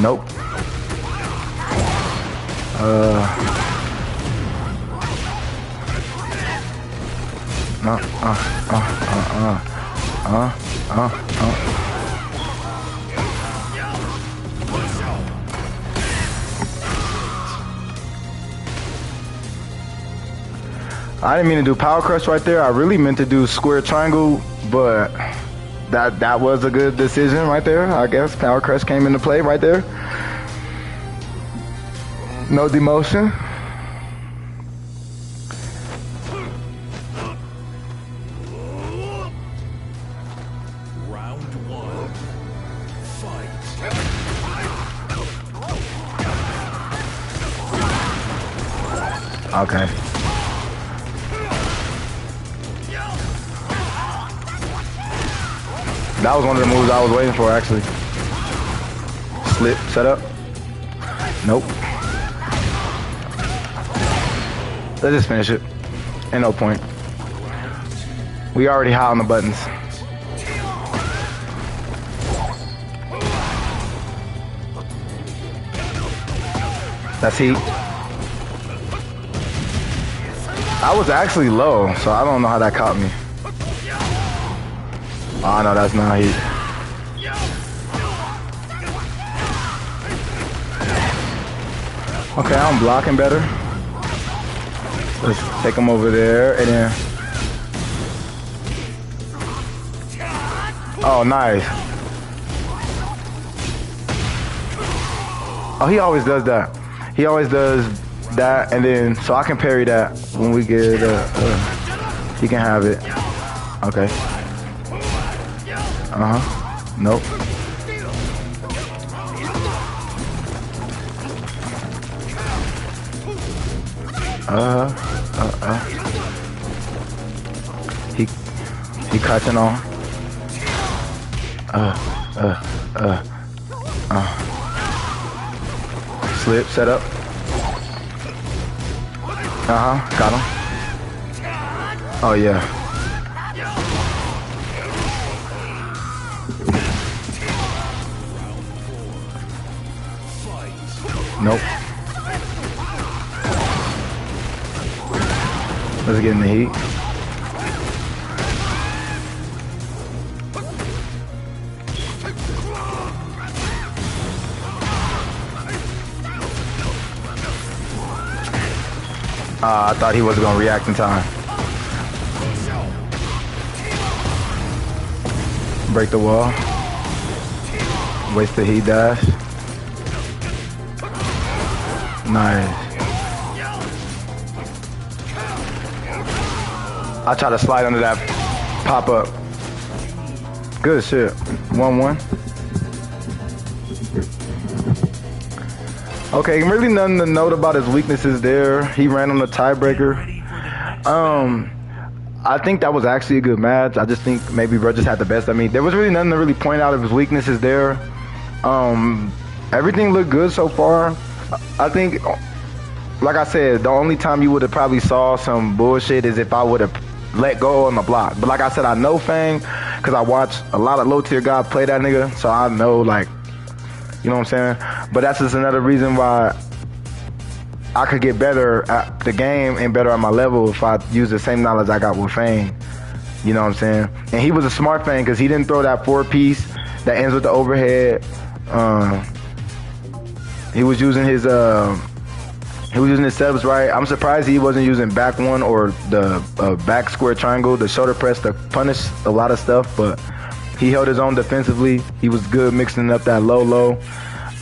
Nope. I didn't mean to do power crush right there. I really meant to do square triangle, but that was a good decision right there. I guess power crush came into play right there. No demotion. Round 1. Fight. Okay. That was one of the moves I was waiting for, actually. Slip, set up. Nope. Let's just finish it. Ain't no point. We already hot on the buttons. That's heat. I was actually low, so I don't know how that caught me. Oh no, that's not heat. Okay, I'm blocking better. Let's take him over there and then. Oh, nice. Oh, he always does that. He always does that, and then so I can parry that when we get. He can have it. Okay. Nope. He catching on. Slip, set up. Got him. Oh yeah. Nope. Let's get in the heat. I thought he wasn't gonna react in time. Break the wall. Waste the heat dash. Nice. I try to slide under that pop up. Good shit. 1-1. Okay, really nothing to note about his weaknesses there. He ran on the tiebreaker. I think that was actually a good match. I just think maybe Bro just had the best. I mean, there was really nothing to really point out of his weaknesses there. Everything looked good so far. I think, like I said, the only time you would have probably saw some bullshit is if I would have let go on the block. But like I said, I know Fang because I watched a lot of low tier guys play that nigga, so I know, like, you know what I'm saying? But that's just another reason why I could get better at the game and better at my level if I use the same knowledge I got with Fang. You know what I'm saying? And he was a smart Fang because he didn't throw that 4-piece that ends with the overhead. He was using his setups right. I'm surprised he wasn't using back one or the back square triangle, the shoulder press to punish a lot of stuff, but he held his own defensively. He was good mixing up that low.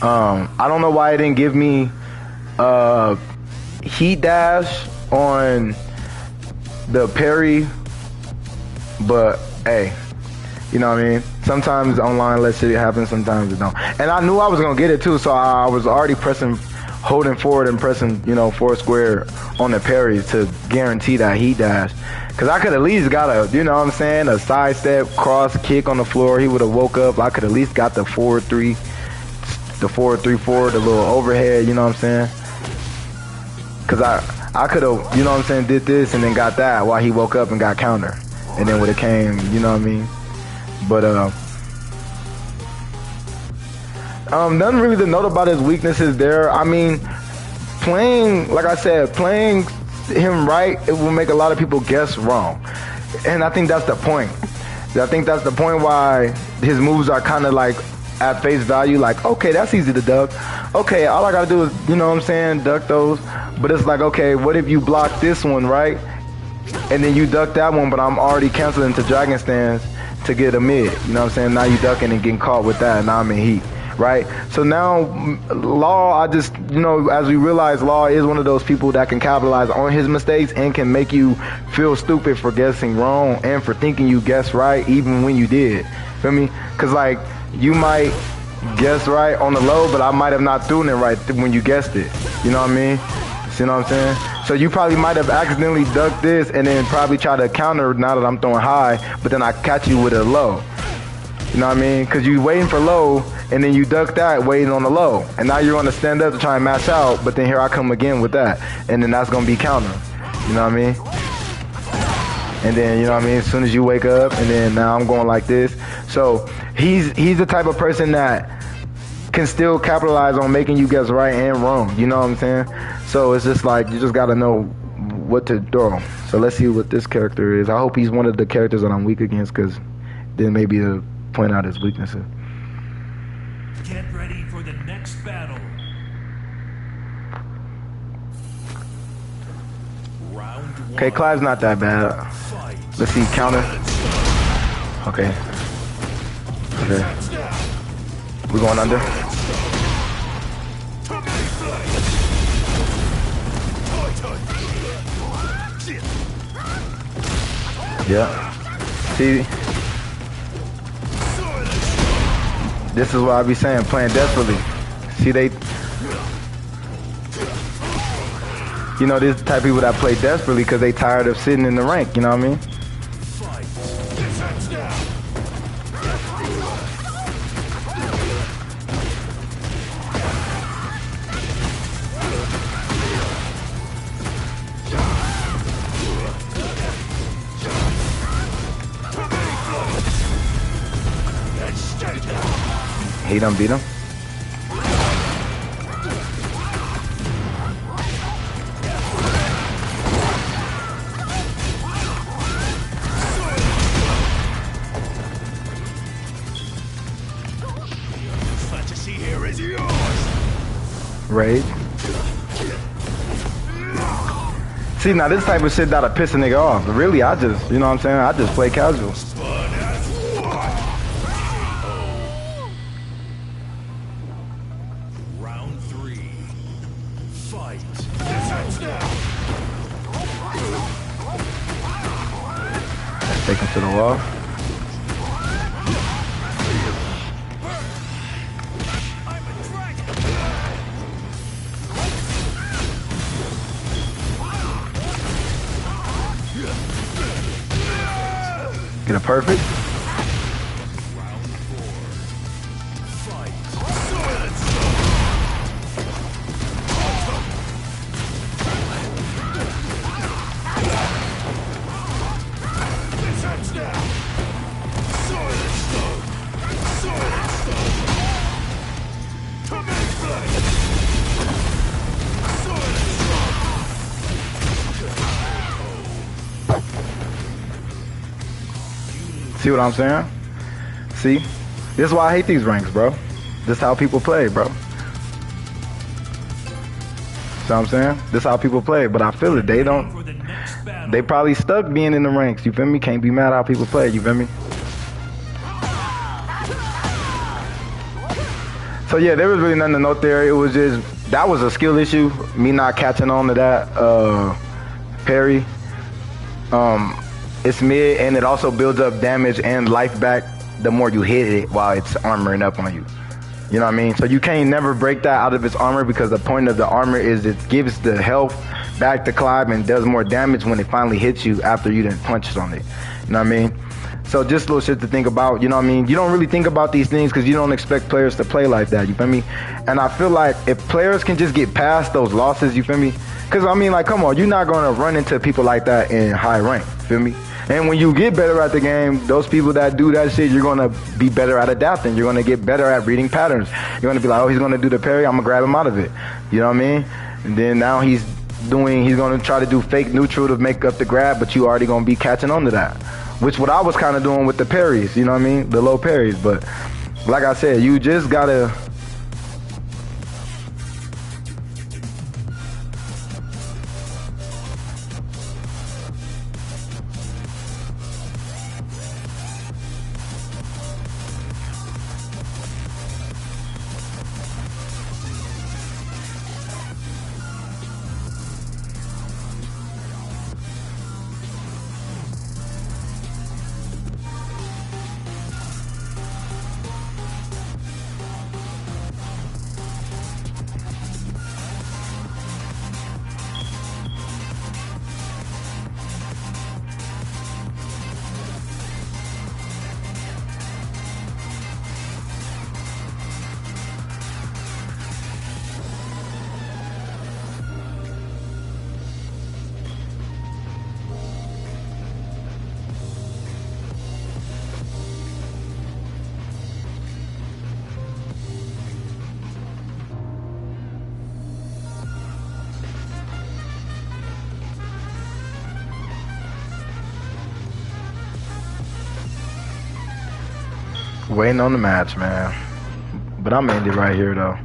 I don't know why he didn't give me heat dash on the parry, but hey, you know what I mean? Sometimes online lets shit happen, sometimes it don't. And I knew I was gonna get it too, so I was already holding forward and pressing, you know, 4 square on the parries to guarantee that heat dash. Cause I could at least got a, you know what I'm saying, a side step, cross kick on the floor. He would have woke up. I could at least got the 4-3, the 4-3-4, the little overhead, you know what I'm saying? Cause I could have, you know what I'm saying, did this and then got that while he woke up and got counter. And then would have came, you know what I mean? But nothing really to note about his weaknesses there. I mean, playing, like I said, playing him right, it will make a lot of people guess wrong. And I think that's the point. I think that's the point why his moves are kind of like at face value, like, okay, that's easy to duck. Okay, all I gotta do is, you know what I'm saying, duck those. But it's like, okay, what if you block this one, right? And then you duck that one, but I'm already canceling to dragon stance to get a mid. You know what I'm saying? Now you ducking and getting caught with that, and now I'm in heat. Right? So now, Law, I just, you know, as we realize, Law is one of those people that can capitalize on his mistakes and can make you feel stupid for guessing wrong and for thinking you guessed right even when you did. Feel me? Because, like, you might guess right on the low, but I might have not thrown it right when you guessed it. You know what I mean? See what I'm saying? So you probably might have accidentally ducked this and then probably try to counter now that I'm throwing high, but then I catch you with a low. You know what I mean? Because you waiting for low, and then you duck that waiting on the low. And now you're going to stand up to try and match out, but then here I come again with that. And then that's going to be counter. You know what I mean? And then, you know what I mean, as soon as you wake up, and then now I'm going like this. So he's the type of person that can still capitalize on making you guess right and wrong. You know what I'm saying? So it's just like you just gotta know what to throw. So let's see what this character is. I hope he's one of the characters that I'm weak against, because then maybe it'll point out his weaknesses. Get ready for the next battle. Round one. Okay, Clive's not that bad. Fight. Let's see, counter. Okay. Okay. We're going under. Yeah. See, this is what I be saying, playing desperately. See, you know, this type of people that play desperately because they tired of sitting in the rank, you know what I mean? He done beat him. Fantasy here is yours. Raid. See, now this type of shit that'll piss a nigga off. But really, I just, you know what I'm saying? I just play casual. Round three. Fight. Take him to the wall. Get a perfect. Round four. Fight. See what I'm saying? See? This is why I hate these ranks, bro. This is how people play, bro. See what I'm saying? This is how people play, but I feel it. They don't. For the next battle. They probably stuck being in the ranks. You feel me? Can't be mad how people play. You feel me? So yeah, there was really nothing to note there. It was just, that was a skill issue. Me not catching on to that parry. It's mid, and it also builds up damage and life back the more you hit it while it's armoring up on you. You know what I mean? So you can't never break that out of its armor, because the point of the armor is it gives the health back to Clive and does more damage when it finally hits you after you done punched on it. You know what I mean? So just little shit to think about, you know what I mean? You don't really think about these things because you don't expect players to play like that, you feel me? And I feel like if players can just get past those losses, you feel me? Because I mean, like, come on, you're not going to run into people like that in high rank, feel me? And when you get better at the game, those people that do that shit, you're going to be better at adapting. You're going to get better at reading patterns. You're going to be like, oh, he's going to do the parry, I'm going to grab him out of it. You know what I mean? And then now he's going to try to do fake neutral to make up the grab, but you already going to be catching on to that. Which what I was kind of doing with the parries, you know what I mean? The low parries. But like I said, you just got to... Waiting on the match, man. But I'm ending right here, though.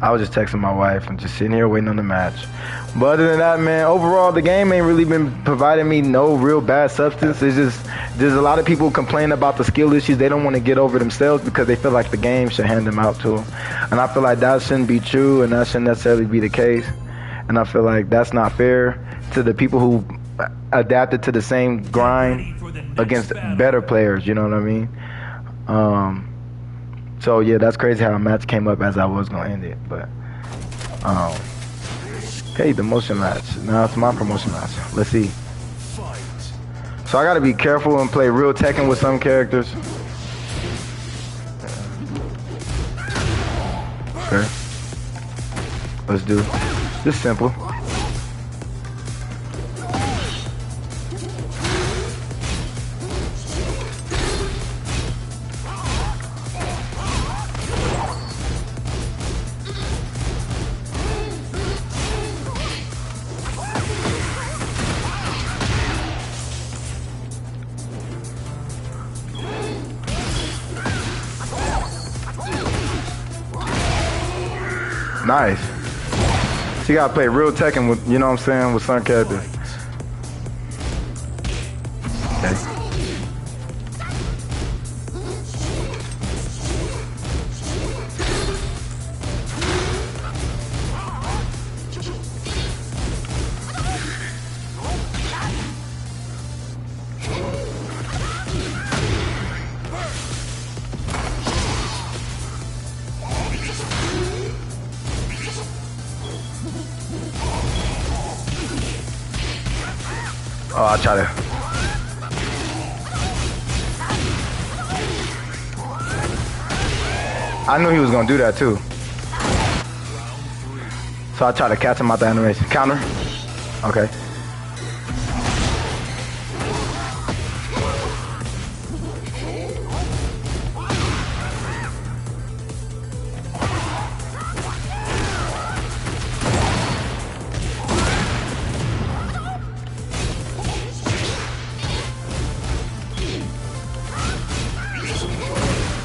I was just texting my wife and just sitting here waiting on the match. But other than that, man, overall, the game ain't really been providing me no real bad substance. It's just, there's a lot of people complaining about the skill issues. They don't want to get over themselves because they feel like the game should hand them out to them. And I feel like that shouldn't be true, and that shouldn't necessarily be the case. And I feel like that's not fair to the people who adapted to the same grind against better players, you know what I mean? So yeah, that's crazy how a match came up as I was gonna end it. But hey, the motion match. Now it's my promotion match. Let's see. So I gotta be careful and play real Tekken with some characters. Okay. Let's do this simple. Nice. So you gotta play real Tekken with, you know what I'm saying, with some characters. Okay. Oh, I'll try to. I knew he was gonna do that too. So I try to catch him out the animation. Counter. Okay.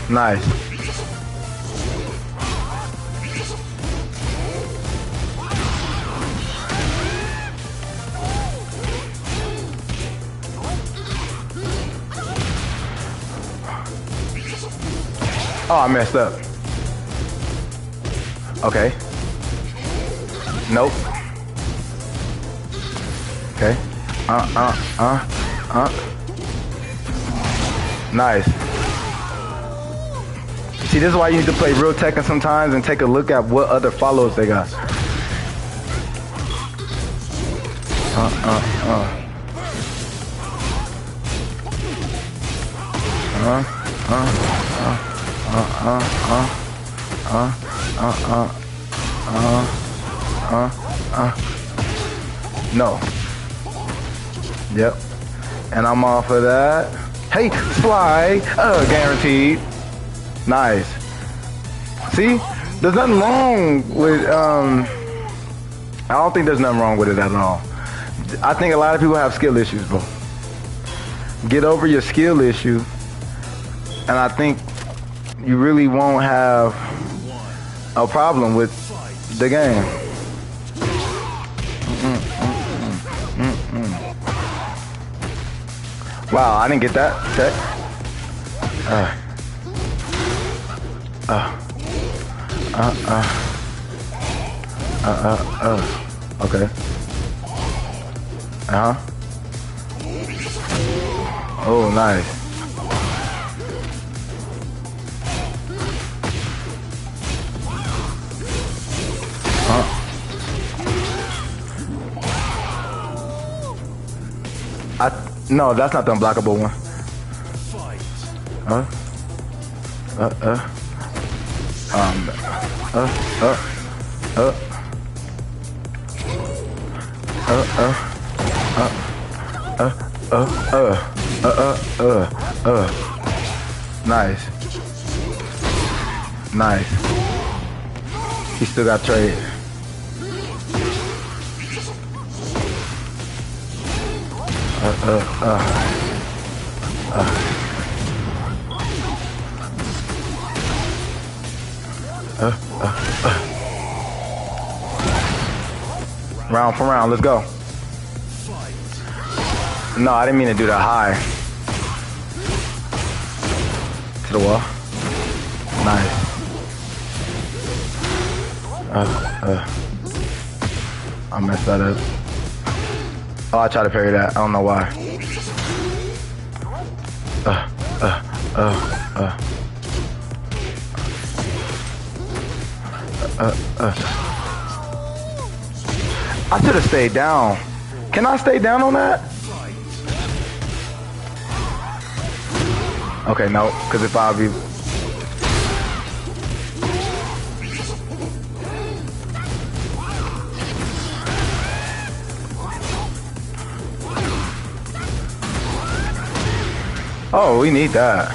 Nice. Oh, I messed up. Okay. Nope. Okay. Nice. See, this is why you need to play real Tekken sometimes and take a look at what other follows they got. No. Yep. And I'm off of that. Hey, fly. Guaranteed. Nice. See, there's nothing wrong with, I don't think there's nothing wrong with it at all. I think a lot of people have skill issues, bro. Get over your skill issue, and I think you really won't have a problem with the game. Wow, I didn't get that. Tech. Okay. Oh, nice. No, that's not the unblockable one. Nice. Nice. He still got trade. Round for round, let's go. No, I didn't mean to do that high. To the wall. Nice. I messed that up. Oh, I tried to parry that. I don't know why. I should have stayed down. Can I stay down on that? Okay, no, because if I be... Oh, we need that.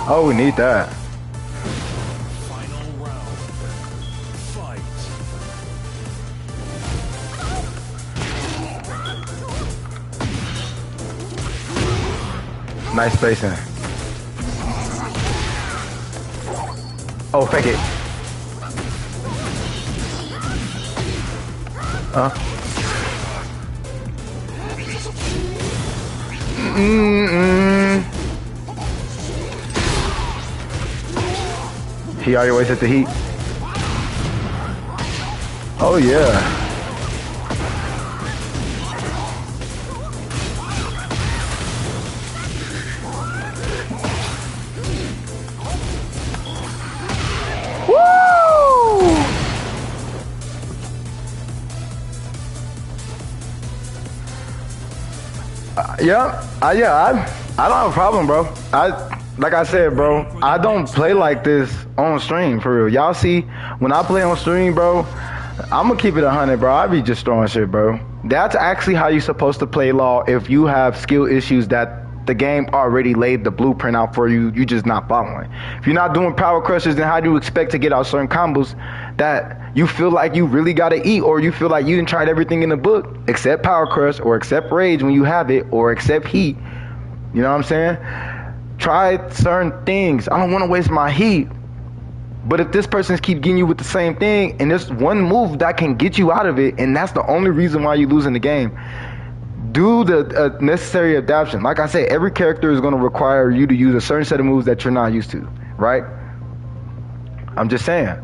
Oh, we need that. Final round. Fight. Nice spacing. Oh, fake it. He already wasted the heat. Oh yeah. Yeah, I don't have a problem, bro. Like I said, bro, I don't play like this on stream, for real. Y'all see, when I play on stream, bro, I'm gonna keep it 100, bro. I be just throwing shit, bro. That's actually how you're supposed to play LoL if you have skill issues that the game already laid the blueprint out for you. You just not following. If you're not doing power crushes, then how do you expect to get out certain combos that you feel like you really gotta eat, or you feel like you didn't try everything in the book except power crush, or except rage when you have it, or except heat? You know what I'm saying? Try certain things. I don't want to waste my heat. But if this person's keep getting you with the same thing, and there's one move that can get you out of it, and that's the only reason why you're losing the game, do the necessary adaptation. Like I said, every character is going to require you to use a certain set of moves that you're not used to, right? I'm just saying.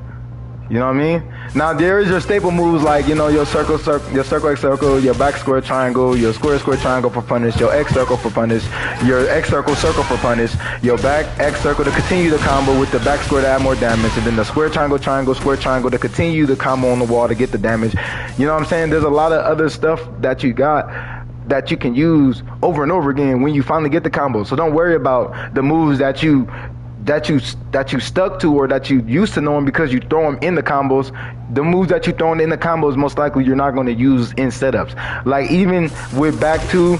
You know what I mean? Now there is your staple moves like, you know, your circle, your circle X circle, your back square triangle, your square triangle for punish, your X circle for punish, your X circle for punish, your back X circle to continue the combo with the back square to add more damage, and then the square triangle to continue the combo on the wall to get the damage. You know what I'm saying? There's a lot of other stuff that you got that you can use over and over again when you finally get the combo. So don't worry about the moves that you stuck to or that you used to knowing because you throw them in the combos. The moves that you throwing in the combos, most likely you're not going to use in setups. Like even with back to,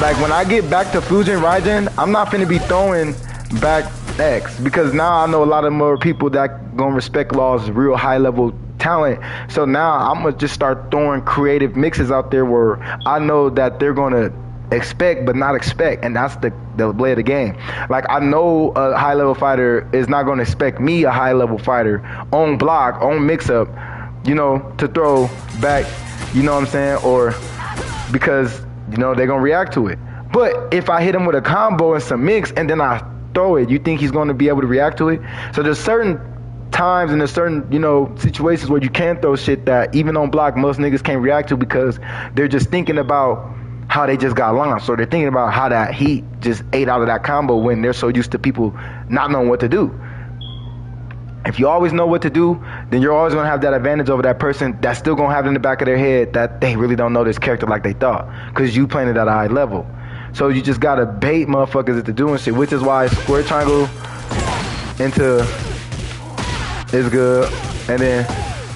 like when I get back to Fusion Raijin, I'm not going to be throwing back X, because now I know a lot of more people that gonna respect LoL's real high level talent. So now I'm gonna just start throwing creative mixes out there where I know that they're gonna expect but not expect, and that's the play of the game. Like I know a high level fighter is not going to expect me, a high level fighter, on block, on mix up, you know, to throw back, you know what I'm saying, or because, you know, they're gonna react to it. But if I hit him with a combo and some mix and then I throw it, you think he's going to be able to react to it? So there's certain times and there's certain, you know, situations where you can throw shit that even on block most niggas can't react to, because they're just thinking about how they just got launched, or they're thinking about how that heat just ate out of that combo when they're so used to people not knowing what to do. If you always know what to do, then you're always going to have that advantage over that person that's still going to have it in the back of their head that they really don't know this character like they thought, because you playing it at a high level. So you just got to bait motherfuckers into doing shit, which is why square triangle into is good, and then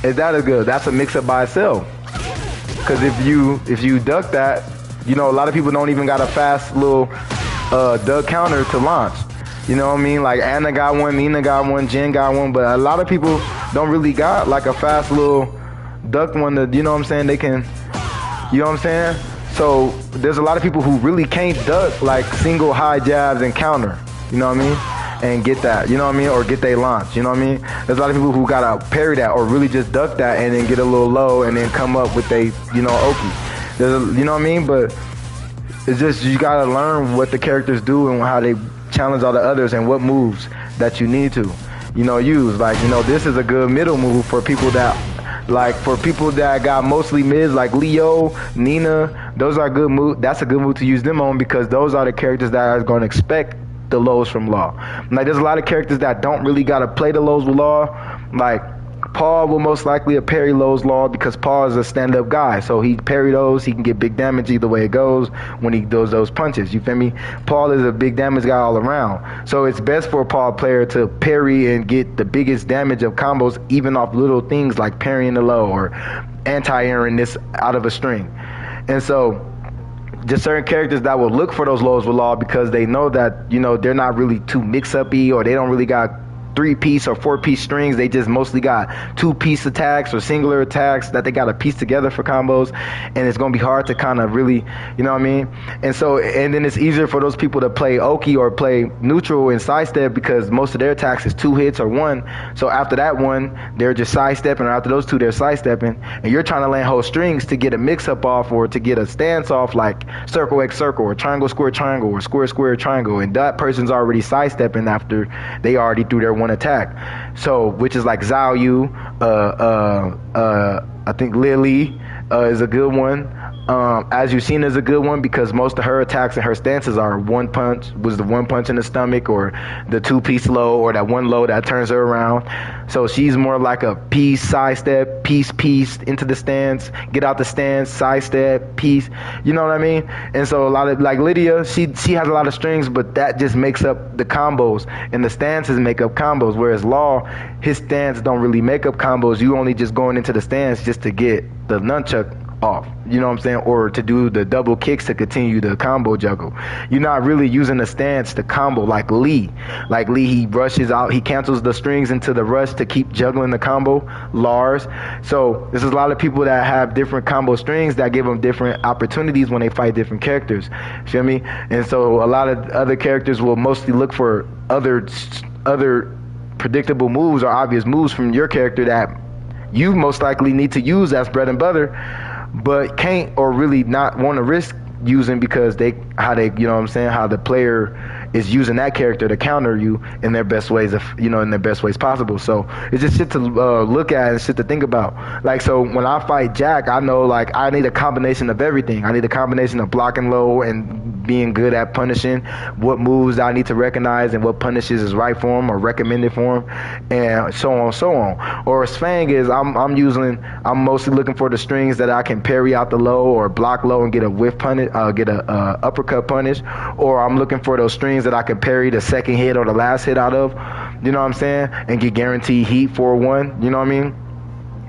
if that is good, that's a mix up by itself. Because if you duck that, you know, a lot of people don't even got a fast little duck counter to launch. You know what I mean? Like Anna got one, Nina got one, Jen got one, but a lot of people don't really got like a fast little duck one that, you know what I'm saying, they can, you know what I'm saying? So there's a lot of people who really can't duck like single high jabs and counter. You know what I mean? And get that, you know what I mean? Or get they launch, you know what I mean? There's a lot of people who gotta parry that or really just duck that and then get a little low and then come up with they, you know, Oki. You know what I mean? But it's just, you gotta learn what the characters do and how they challenge all the others and what moves that you need to, you know, use. Like, you know, this is a good middle move for people that, like, for people that got mostly mids, like Leo, Nina, those are good moves. That's a good move to use them on because those are the characters that are going to expect the lows from Law. Like, there's a lot of characters that don't really got to play the lows with Law. Like, Paul will most likely parry lows Law because Paul is a stand-up guy. So he parry those, he can get big damage either way it goes when he does those punches. You feel me? Paul is a big damage guy all around. So it's best for a Paul player to parry and get the biggest damage of combos even off little things like parrying the low or anti-airing this out of a string. And so just certain characters that will look for those lows with Law because they know that, you know, they're not really too mix-up-y or they don't really got 3-piece or 4-piece strings. They just mostly got 2-piece attacks or singular attacks that they got to piece together for combos, and it's going to be hard to kind of really, you know what I mean? And so, and then it's easier for those people to play Oki or play neutral and sidestep because most of their attacks is 2 hits or 1. So after that one, they're just sidestepping, or after those 2, they're sidestepping, and you're trying to land whole strings to get a mix-up off or to get a stance off like circle X circle or triangle square triangle or square square triangle, and that person's already sidestepping after they already threw their one attack. So, which is like Zhao Yu, I think Lily is a good one. As You've Seen is a good one because most of her attacks and her stances are one punch, was the one punch in the stomach or the 2-piece low or that one low that turns her around. So she's more like a piece, sidestep, piece into the stance, get out the stance, sidestep, piece, you know what I mean? And so a lot of, like Lydia, she has a lot of strings, but that just makes up the combos, and the stances make up combos, whereas Law, his stance don't really make up combos. You only just going into the stance just to get the nunchuck off, you know what I'm saying, or to do the double kicks to continue the combo juggle. You're not really using the stance to combo like Lee. Like Lee, he rushes out, he cancels the strings into the rush to keep juggling the combo. Lars. So there's a lot of people that have different combo strings that give them different opportunities when they fight different characters. Feel me? And so a lot of other characters will mostly look for other predictable moves or obvious moves from your character that you most likely need to use as bread and butter, but can't or really not want to risk using because you know what I'm saying, how the player is using that character to counter you in their best ways possible. So it's just shit to look at and shit to think about. Like, so when I fight Jack, I know like I need a combination of everything. I need a combination of blocking low and being good at punishing, what moves I need to recognize and what punishes is right for him or recommended for him, and so on. Or Svang is I'm mostly looking for the strings that I can parry out the low or block low and get a whiff punish, get a uppercut punish, or I'm looking for those strings that I can parry the second hit or the last hit out of, you know what I'm saying, and get guaranteed heat 4-1, you know what I mean?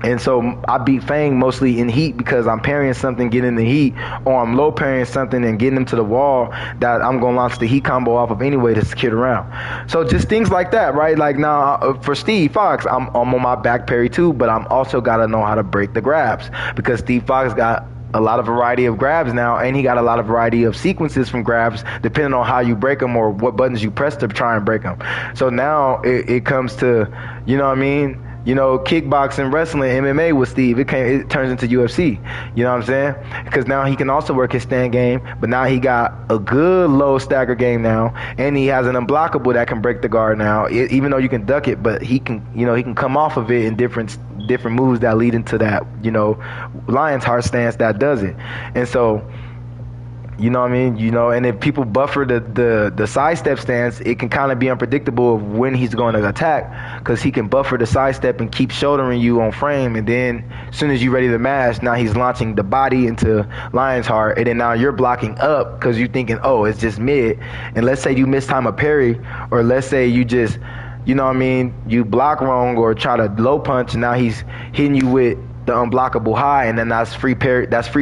And so I beat Fang mostly in heat because I'm parrying something, getting the heat, or I'm low parrying something and getting them to the wall that I'm going to launch the heat combo off of anyway to secure the round. So just things like that, right? Like now for Steve Fox, I'm on my back parry too, but I'm also got to know how to break the grabs because Steve Fox got a lot of variety of grabs now, and he got a lot of variety of sequences from grabs depending on how you break them or what buttons you press to try and break them. So now it comes to, you know what I mean, you know, kickboxing, wrestling, MMA with Steve, it turns into UFC. You know what I'm saying? Because now he can also work his stand game, but now he got a good low stagger game now, and he has an unblockable that can break the guard now, even though you can duck it, but he can come off of it in different moves that lead into that, you know, Lion's Heart stance that does it. And so, you know what I mean? You know, and if people buffer the sidestep stance, it can kind of be unpredictable of when he's going to attack because he can buffer the sidestep and keep shouldering you on frame. And then as soon as you're ready to mash, now he's launching the body into Lion's Heart. And then now you're blocking up because you're thinking, oh, it's just mid. And let's say you mistime a parry, or let's say you just, you know what I mean, you block wrong or try to low punch, and now he's hitting you with the unblockable high, and then that's free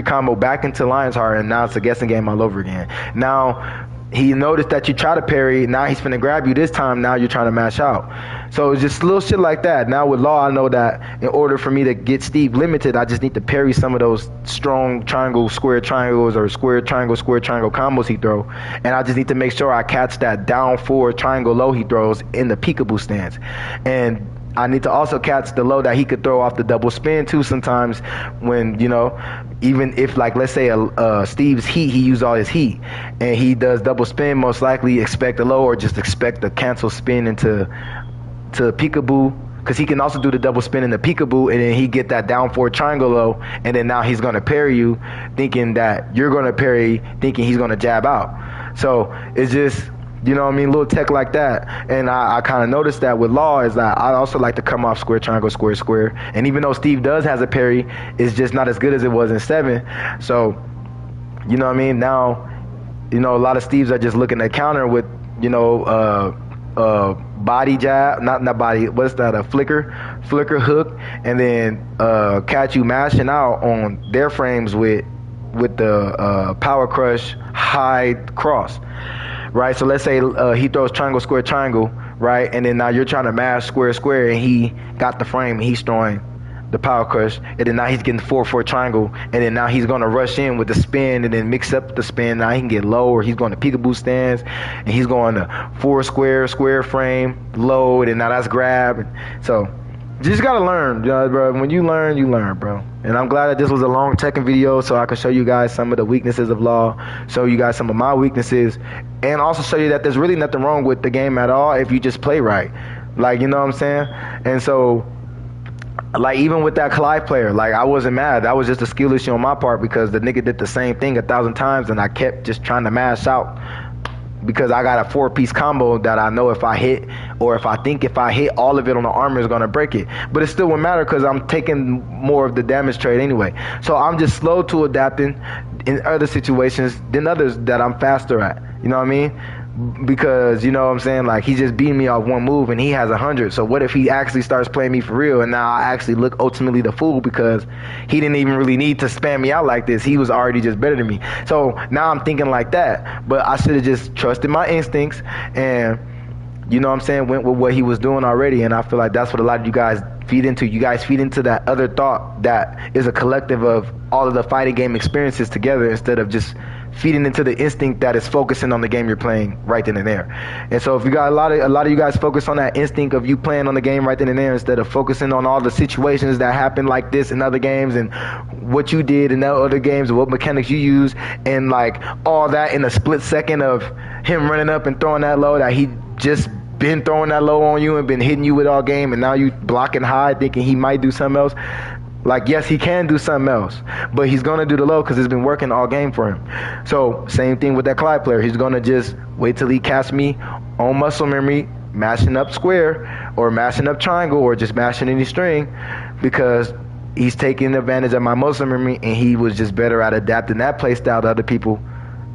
combo back into Lion's Heart, and now it's a guessing game all over again. Now he noticed that you try to parry. Now he's finna grab you this time. Now you're trying to mash out. So it's just little shit like that. Now with Law, I know that in order for me to get Steve limited, I just need to parry some of those strong triangle, square triangles, or square triangle combos he throw. And I just need to make sure I catch that down forward triangle low he throws in the peekaboo stance. And I need to also catch the low that he could throw off the double spin too sometimes when, you know, even if, like, let's say Steve's heat, he used all his heat, and he does double spin, most likely expect a low or just expect the cancel spin into peekaboo, because he can also do the double spin in the peekaboo, and then he get that down forward triangle low, and then now he's going to parry you thinking that you're going to parry, thinking he's going to jab out. So it's just, you know what I mean, little tech like that. And I kind of noticed that with Law is that I also like to come off square, triangle, square, square. And even though Steve does has a parry, it's just not as good as it was in 7. So, you know what I mean, now, you know, a lot of Steves are just looking to counter with, you know, body jab, not body, what's that, a flicker hook, and then catch you mashing out on their frames with the power crush high cross. Right, so let's say he throws triangle, square, triangle, right, and then now you're trying to mash square, square, and he got the frame, and he's throwing the power crush, and then now he's getting 4-4 triangle, and then now he's going to rush in with the spin and then mix up the spin. Now he can get low, or he's going to peekaboo stance, and he's going to 4 square, square frame, low, and now that's grab. So you just gotta learn, bro. When you learn, bro. And I'm glad that this was a long Tekken video so I can show you guys some of the weaknesses of Law, show you guys some of my weaknesses, and also show you that there's really nothing wrong with the game at all if you just play right. Like, you know what I'm saying? And so, like, even with that Clive player, like, I wasn't mad. That was just a skill issue on my part because the nigga did the same thing 1,000 times, and I kept just trying to mash out because I got a 4-piece combo that I know if I hit, or if I think if I hit all of it on the armor is gonna break it. But it still wouldn't matter because I'm taking more of the damage trade anyway. So I'm just slow to adapting in other situations than others that I'm faster at. You know what I mean? Because, you know what I'm saying, like, he's just beating me off one move and he has 100. So what if he actually starts playing me for real, and now I actually look ultimately the fool because he didn't even really need to spam me out like this. He was already just better than me. So now I'm thinking like that. But I should have just trusted my instincts and, you know what I'm saying, went with what he was doing already. And I feel like that's what a lot of you guys feed into. You guys feed into that other thought that is a collective of all of the fighting game experiences together instead of just feeding into the instinct that is focusing on the game you're playing right then and there. And so if you got a lot of you guys focus on that instinct of you playing on the game right then and there instead of focusing on all the situations that happen like this in other games and what you did in other games and what mechanics you use, and like all that in a split second of him running up and throwing that low that he just been throwing that low on you and been hitting you with all game, and now you blocking high thinking he might do something else. Like, yes, he can do something else, but he's going to do the low because it's been working all game for him. So same thing with that Clyde player. He's going to just wait till he catch me on muscle memory, mashing up square or mashing up triangle or just mashing any string, because he's taking advantage of my muscle memory, and he was just better at adapting that play style to other people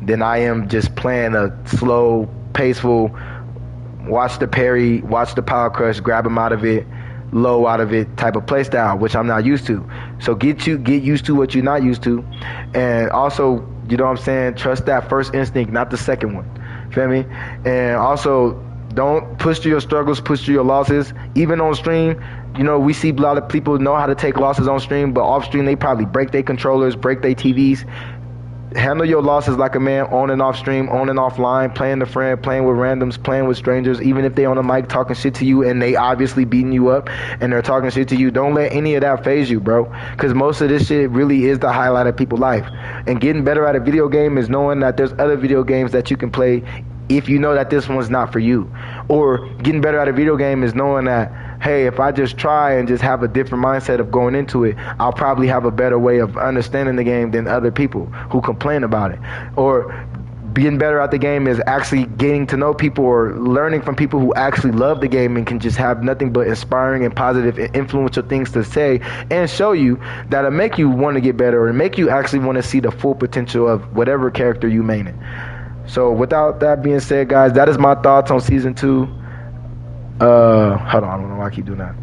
than I am just playing a slow, paceful, watch the parry, watch the power crush, grab him out of it, low out of it type of play style, which I'm not used to. So get used to what you're not used to, and also, you know what I'm saying, trust that first instinct, not the second one. Feel me? And also, don't push through your struggles, push through your losses. Even on stream, you know, we see a lot of people know how to take losses on stream, but off stream they probably break their controllers, break their TVs. Handle your losses like a man, on and off stream, on and offline, playing the friend, playing with randoms, playing with strangers, even if they on the mic talking shit to you and they obviously beating you up and they're talking shit to you. Don't let any of that phase you, bro, because most of this shit really is the highlight of people's life. And getting better at a video game is knowing that there's other video games that you can play if you know that this one's not for you. Or getting better at a video game is knowing that, hey, if I just try and just have a different mindset of going into it, I'll probably have a better way of understanding the game than other people who complain about it. Or being better at the game is actually getting to know people or learning from people who actually love the game and can just have nothing but inspiring and positive and influential things to say and show you that'll make you want to get better or make you actually want to see the full potential of whatever character you main it. So without that being said, guys, that is my thoughts on season 2. Hold on, I don't know why I keep doing that.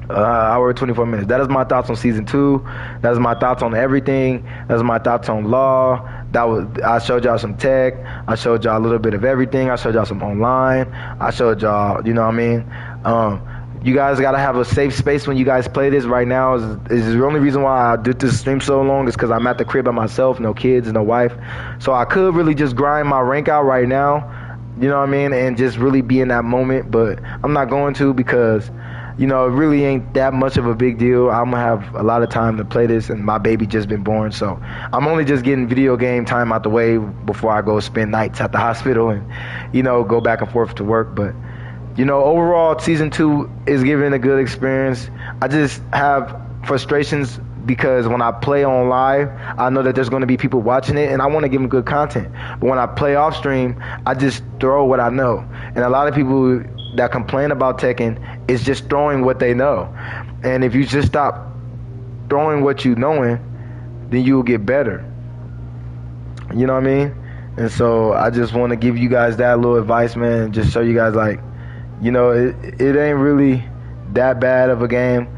Hour 24 minutes. That is my thoughts on season 2. That is my thoughts on everything. That is my thoughts on Law. I showed y'all some tech. I showed y'all a little bit of everything. I showed y'all some online. I showed y'all, you know what I mean? You guys gotta have a safe space when you guys play this. Right now is the only reason why I did this stream so long is because I'm at the crib by myself, no kids, no wife. So I could really just grind my rank out right now, you know what I mean, and just really be in that moment. But I'm not going to because, you know, it really ain't that much of a big deal. I'm gonna have a lot of time to play this, and my baby just been born, so I'm only just getting video game time out the way before I go spend nights at the hospital and, you know, go back and forth to work. But, you know, overall, season 2 is giving a good experience. I just have frustrations because when I play on live, I know that there's going to be people watching it, and I want to give them good content. But when I play off stream, I just throw what I know, and a lot of people that complain about Tekken is just throwing what they know. And if you just stop throwing what you knowing, then you will get better. You know what I mean? And so I just want to give you guys that little advice, man, and just show you guys, like, you know, it ain't really that bad of a game.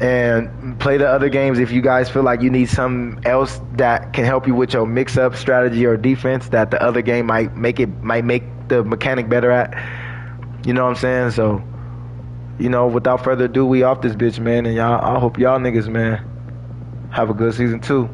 And play the other games if you guys feel like you need something else that can help you with your mix-up strategy or defense that the other game might make the mechanic better at. You know what I'm saying? So, you know, without further ado, we off this bitch, man. And I hope y'all niggas, man, have a good season 2.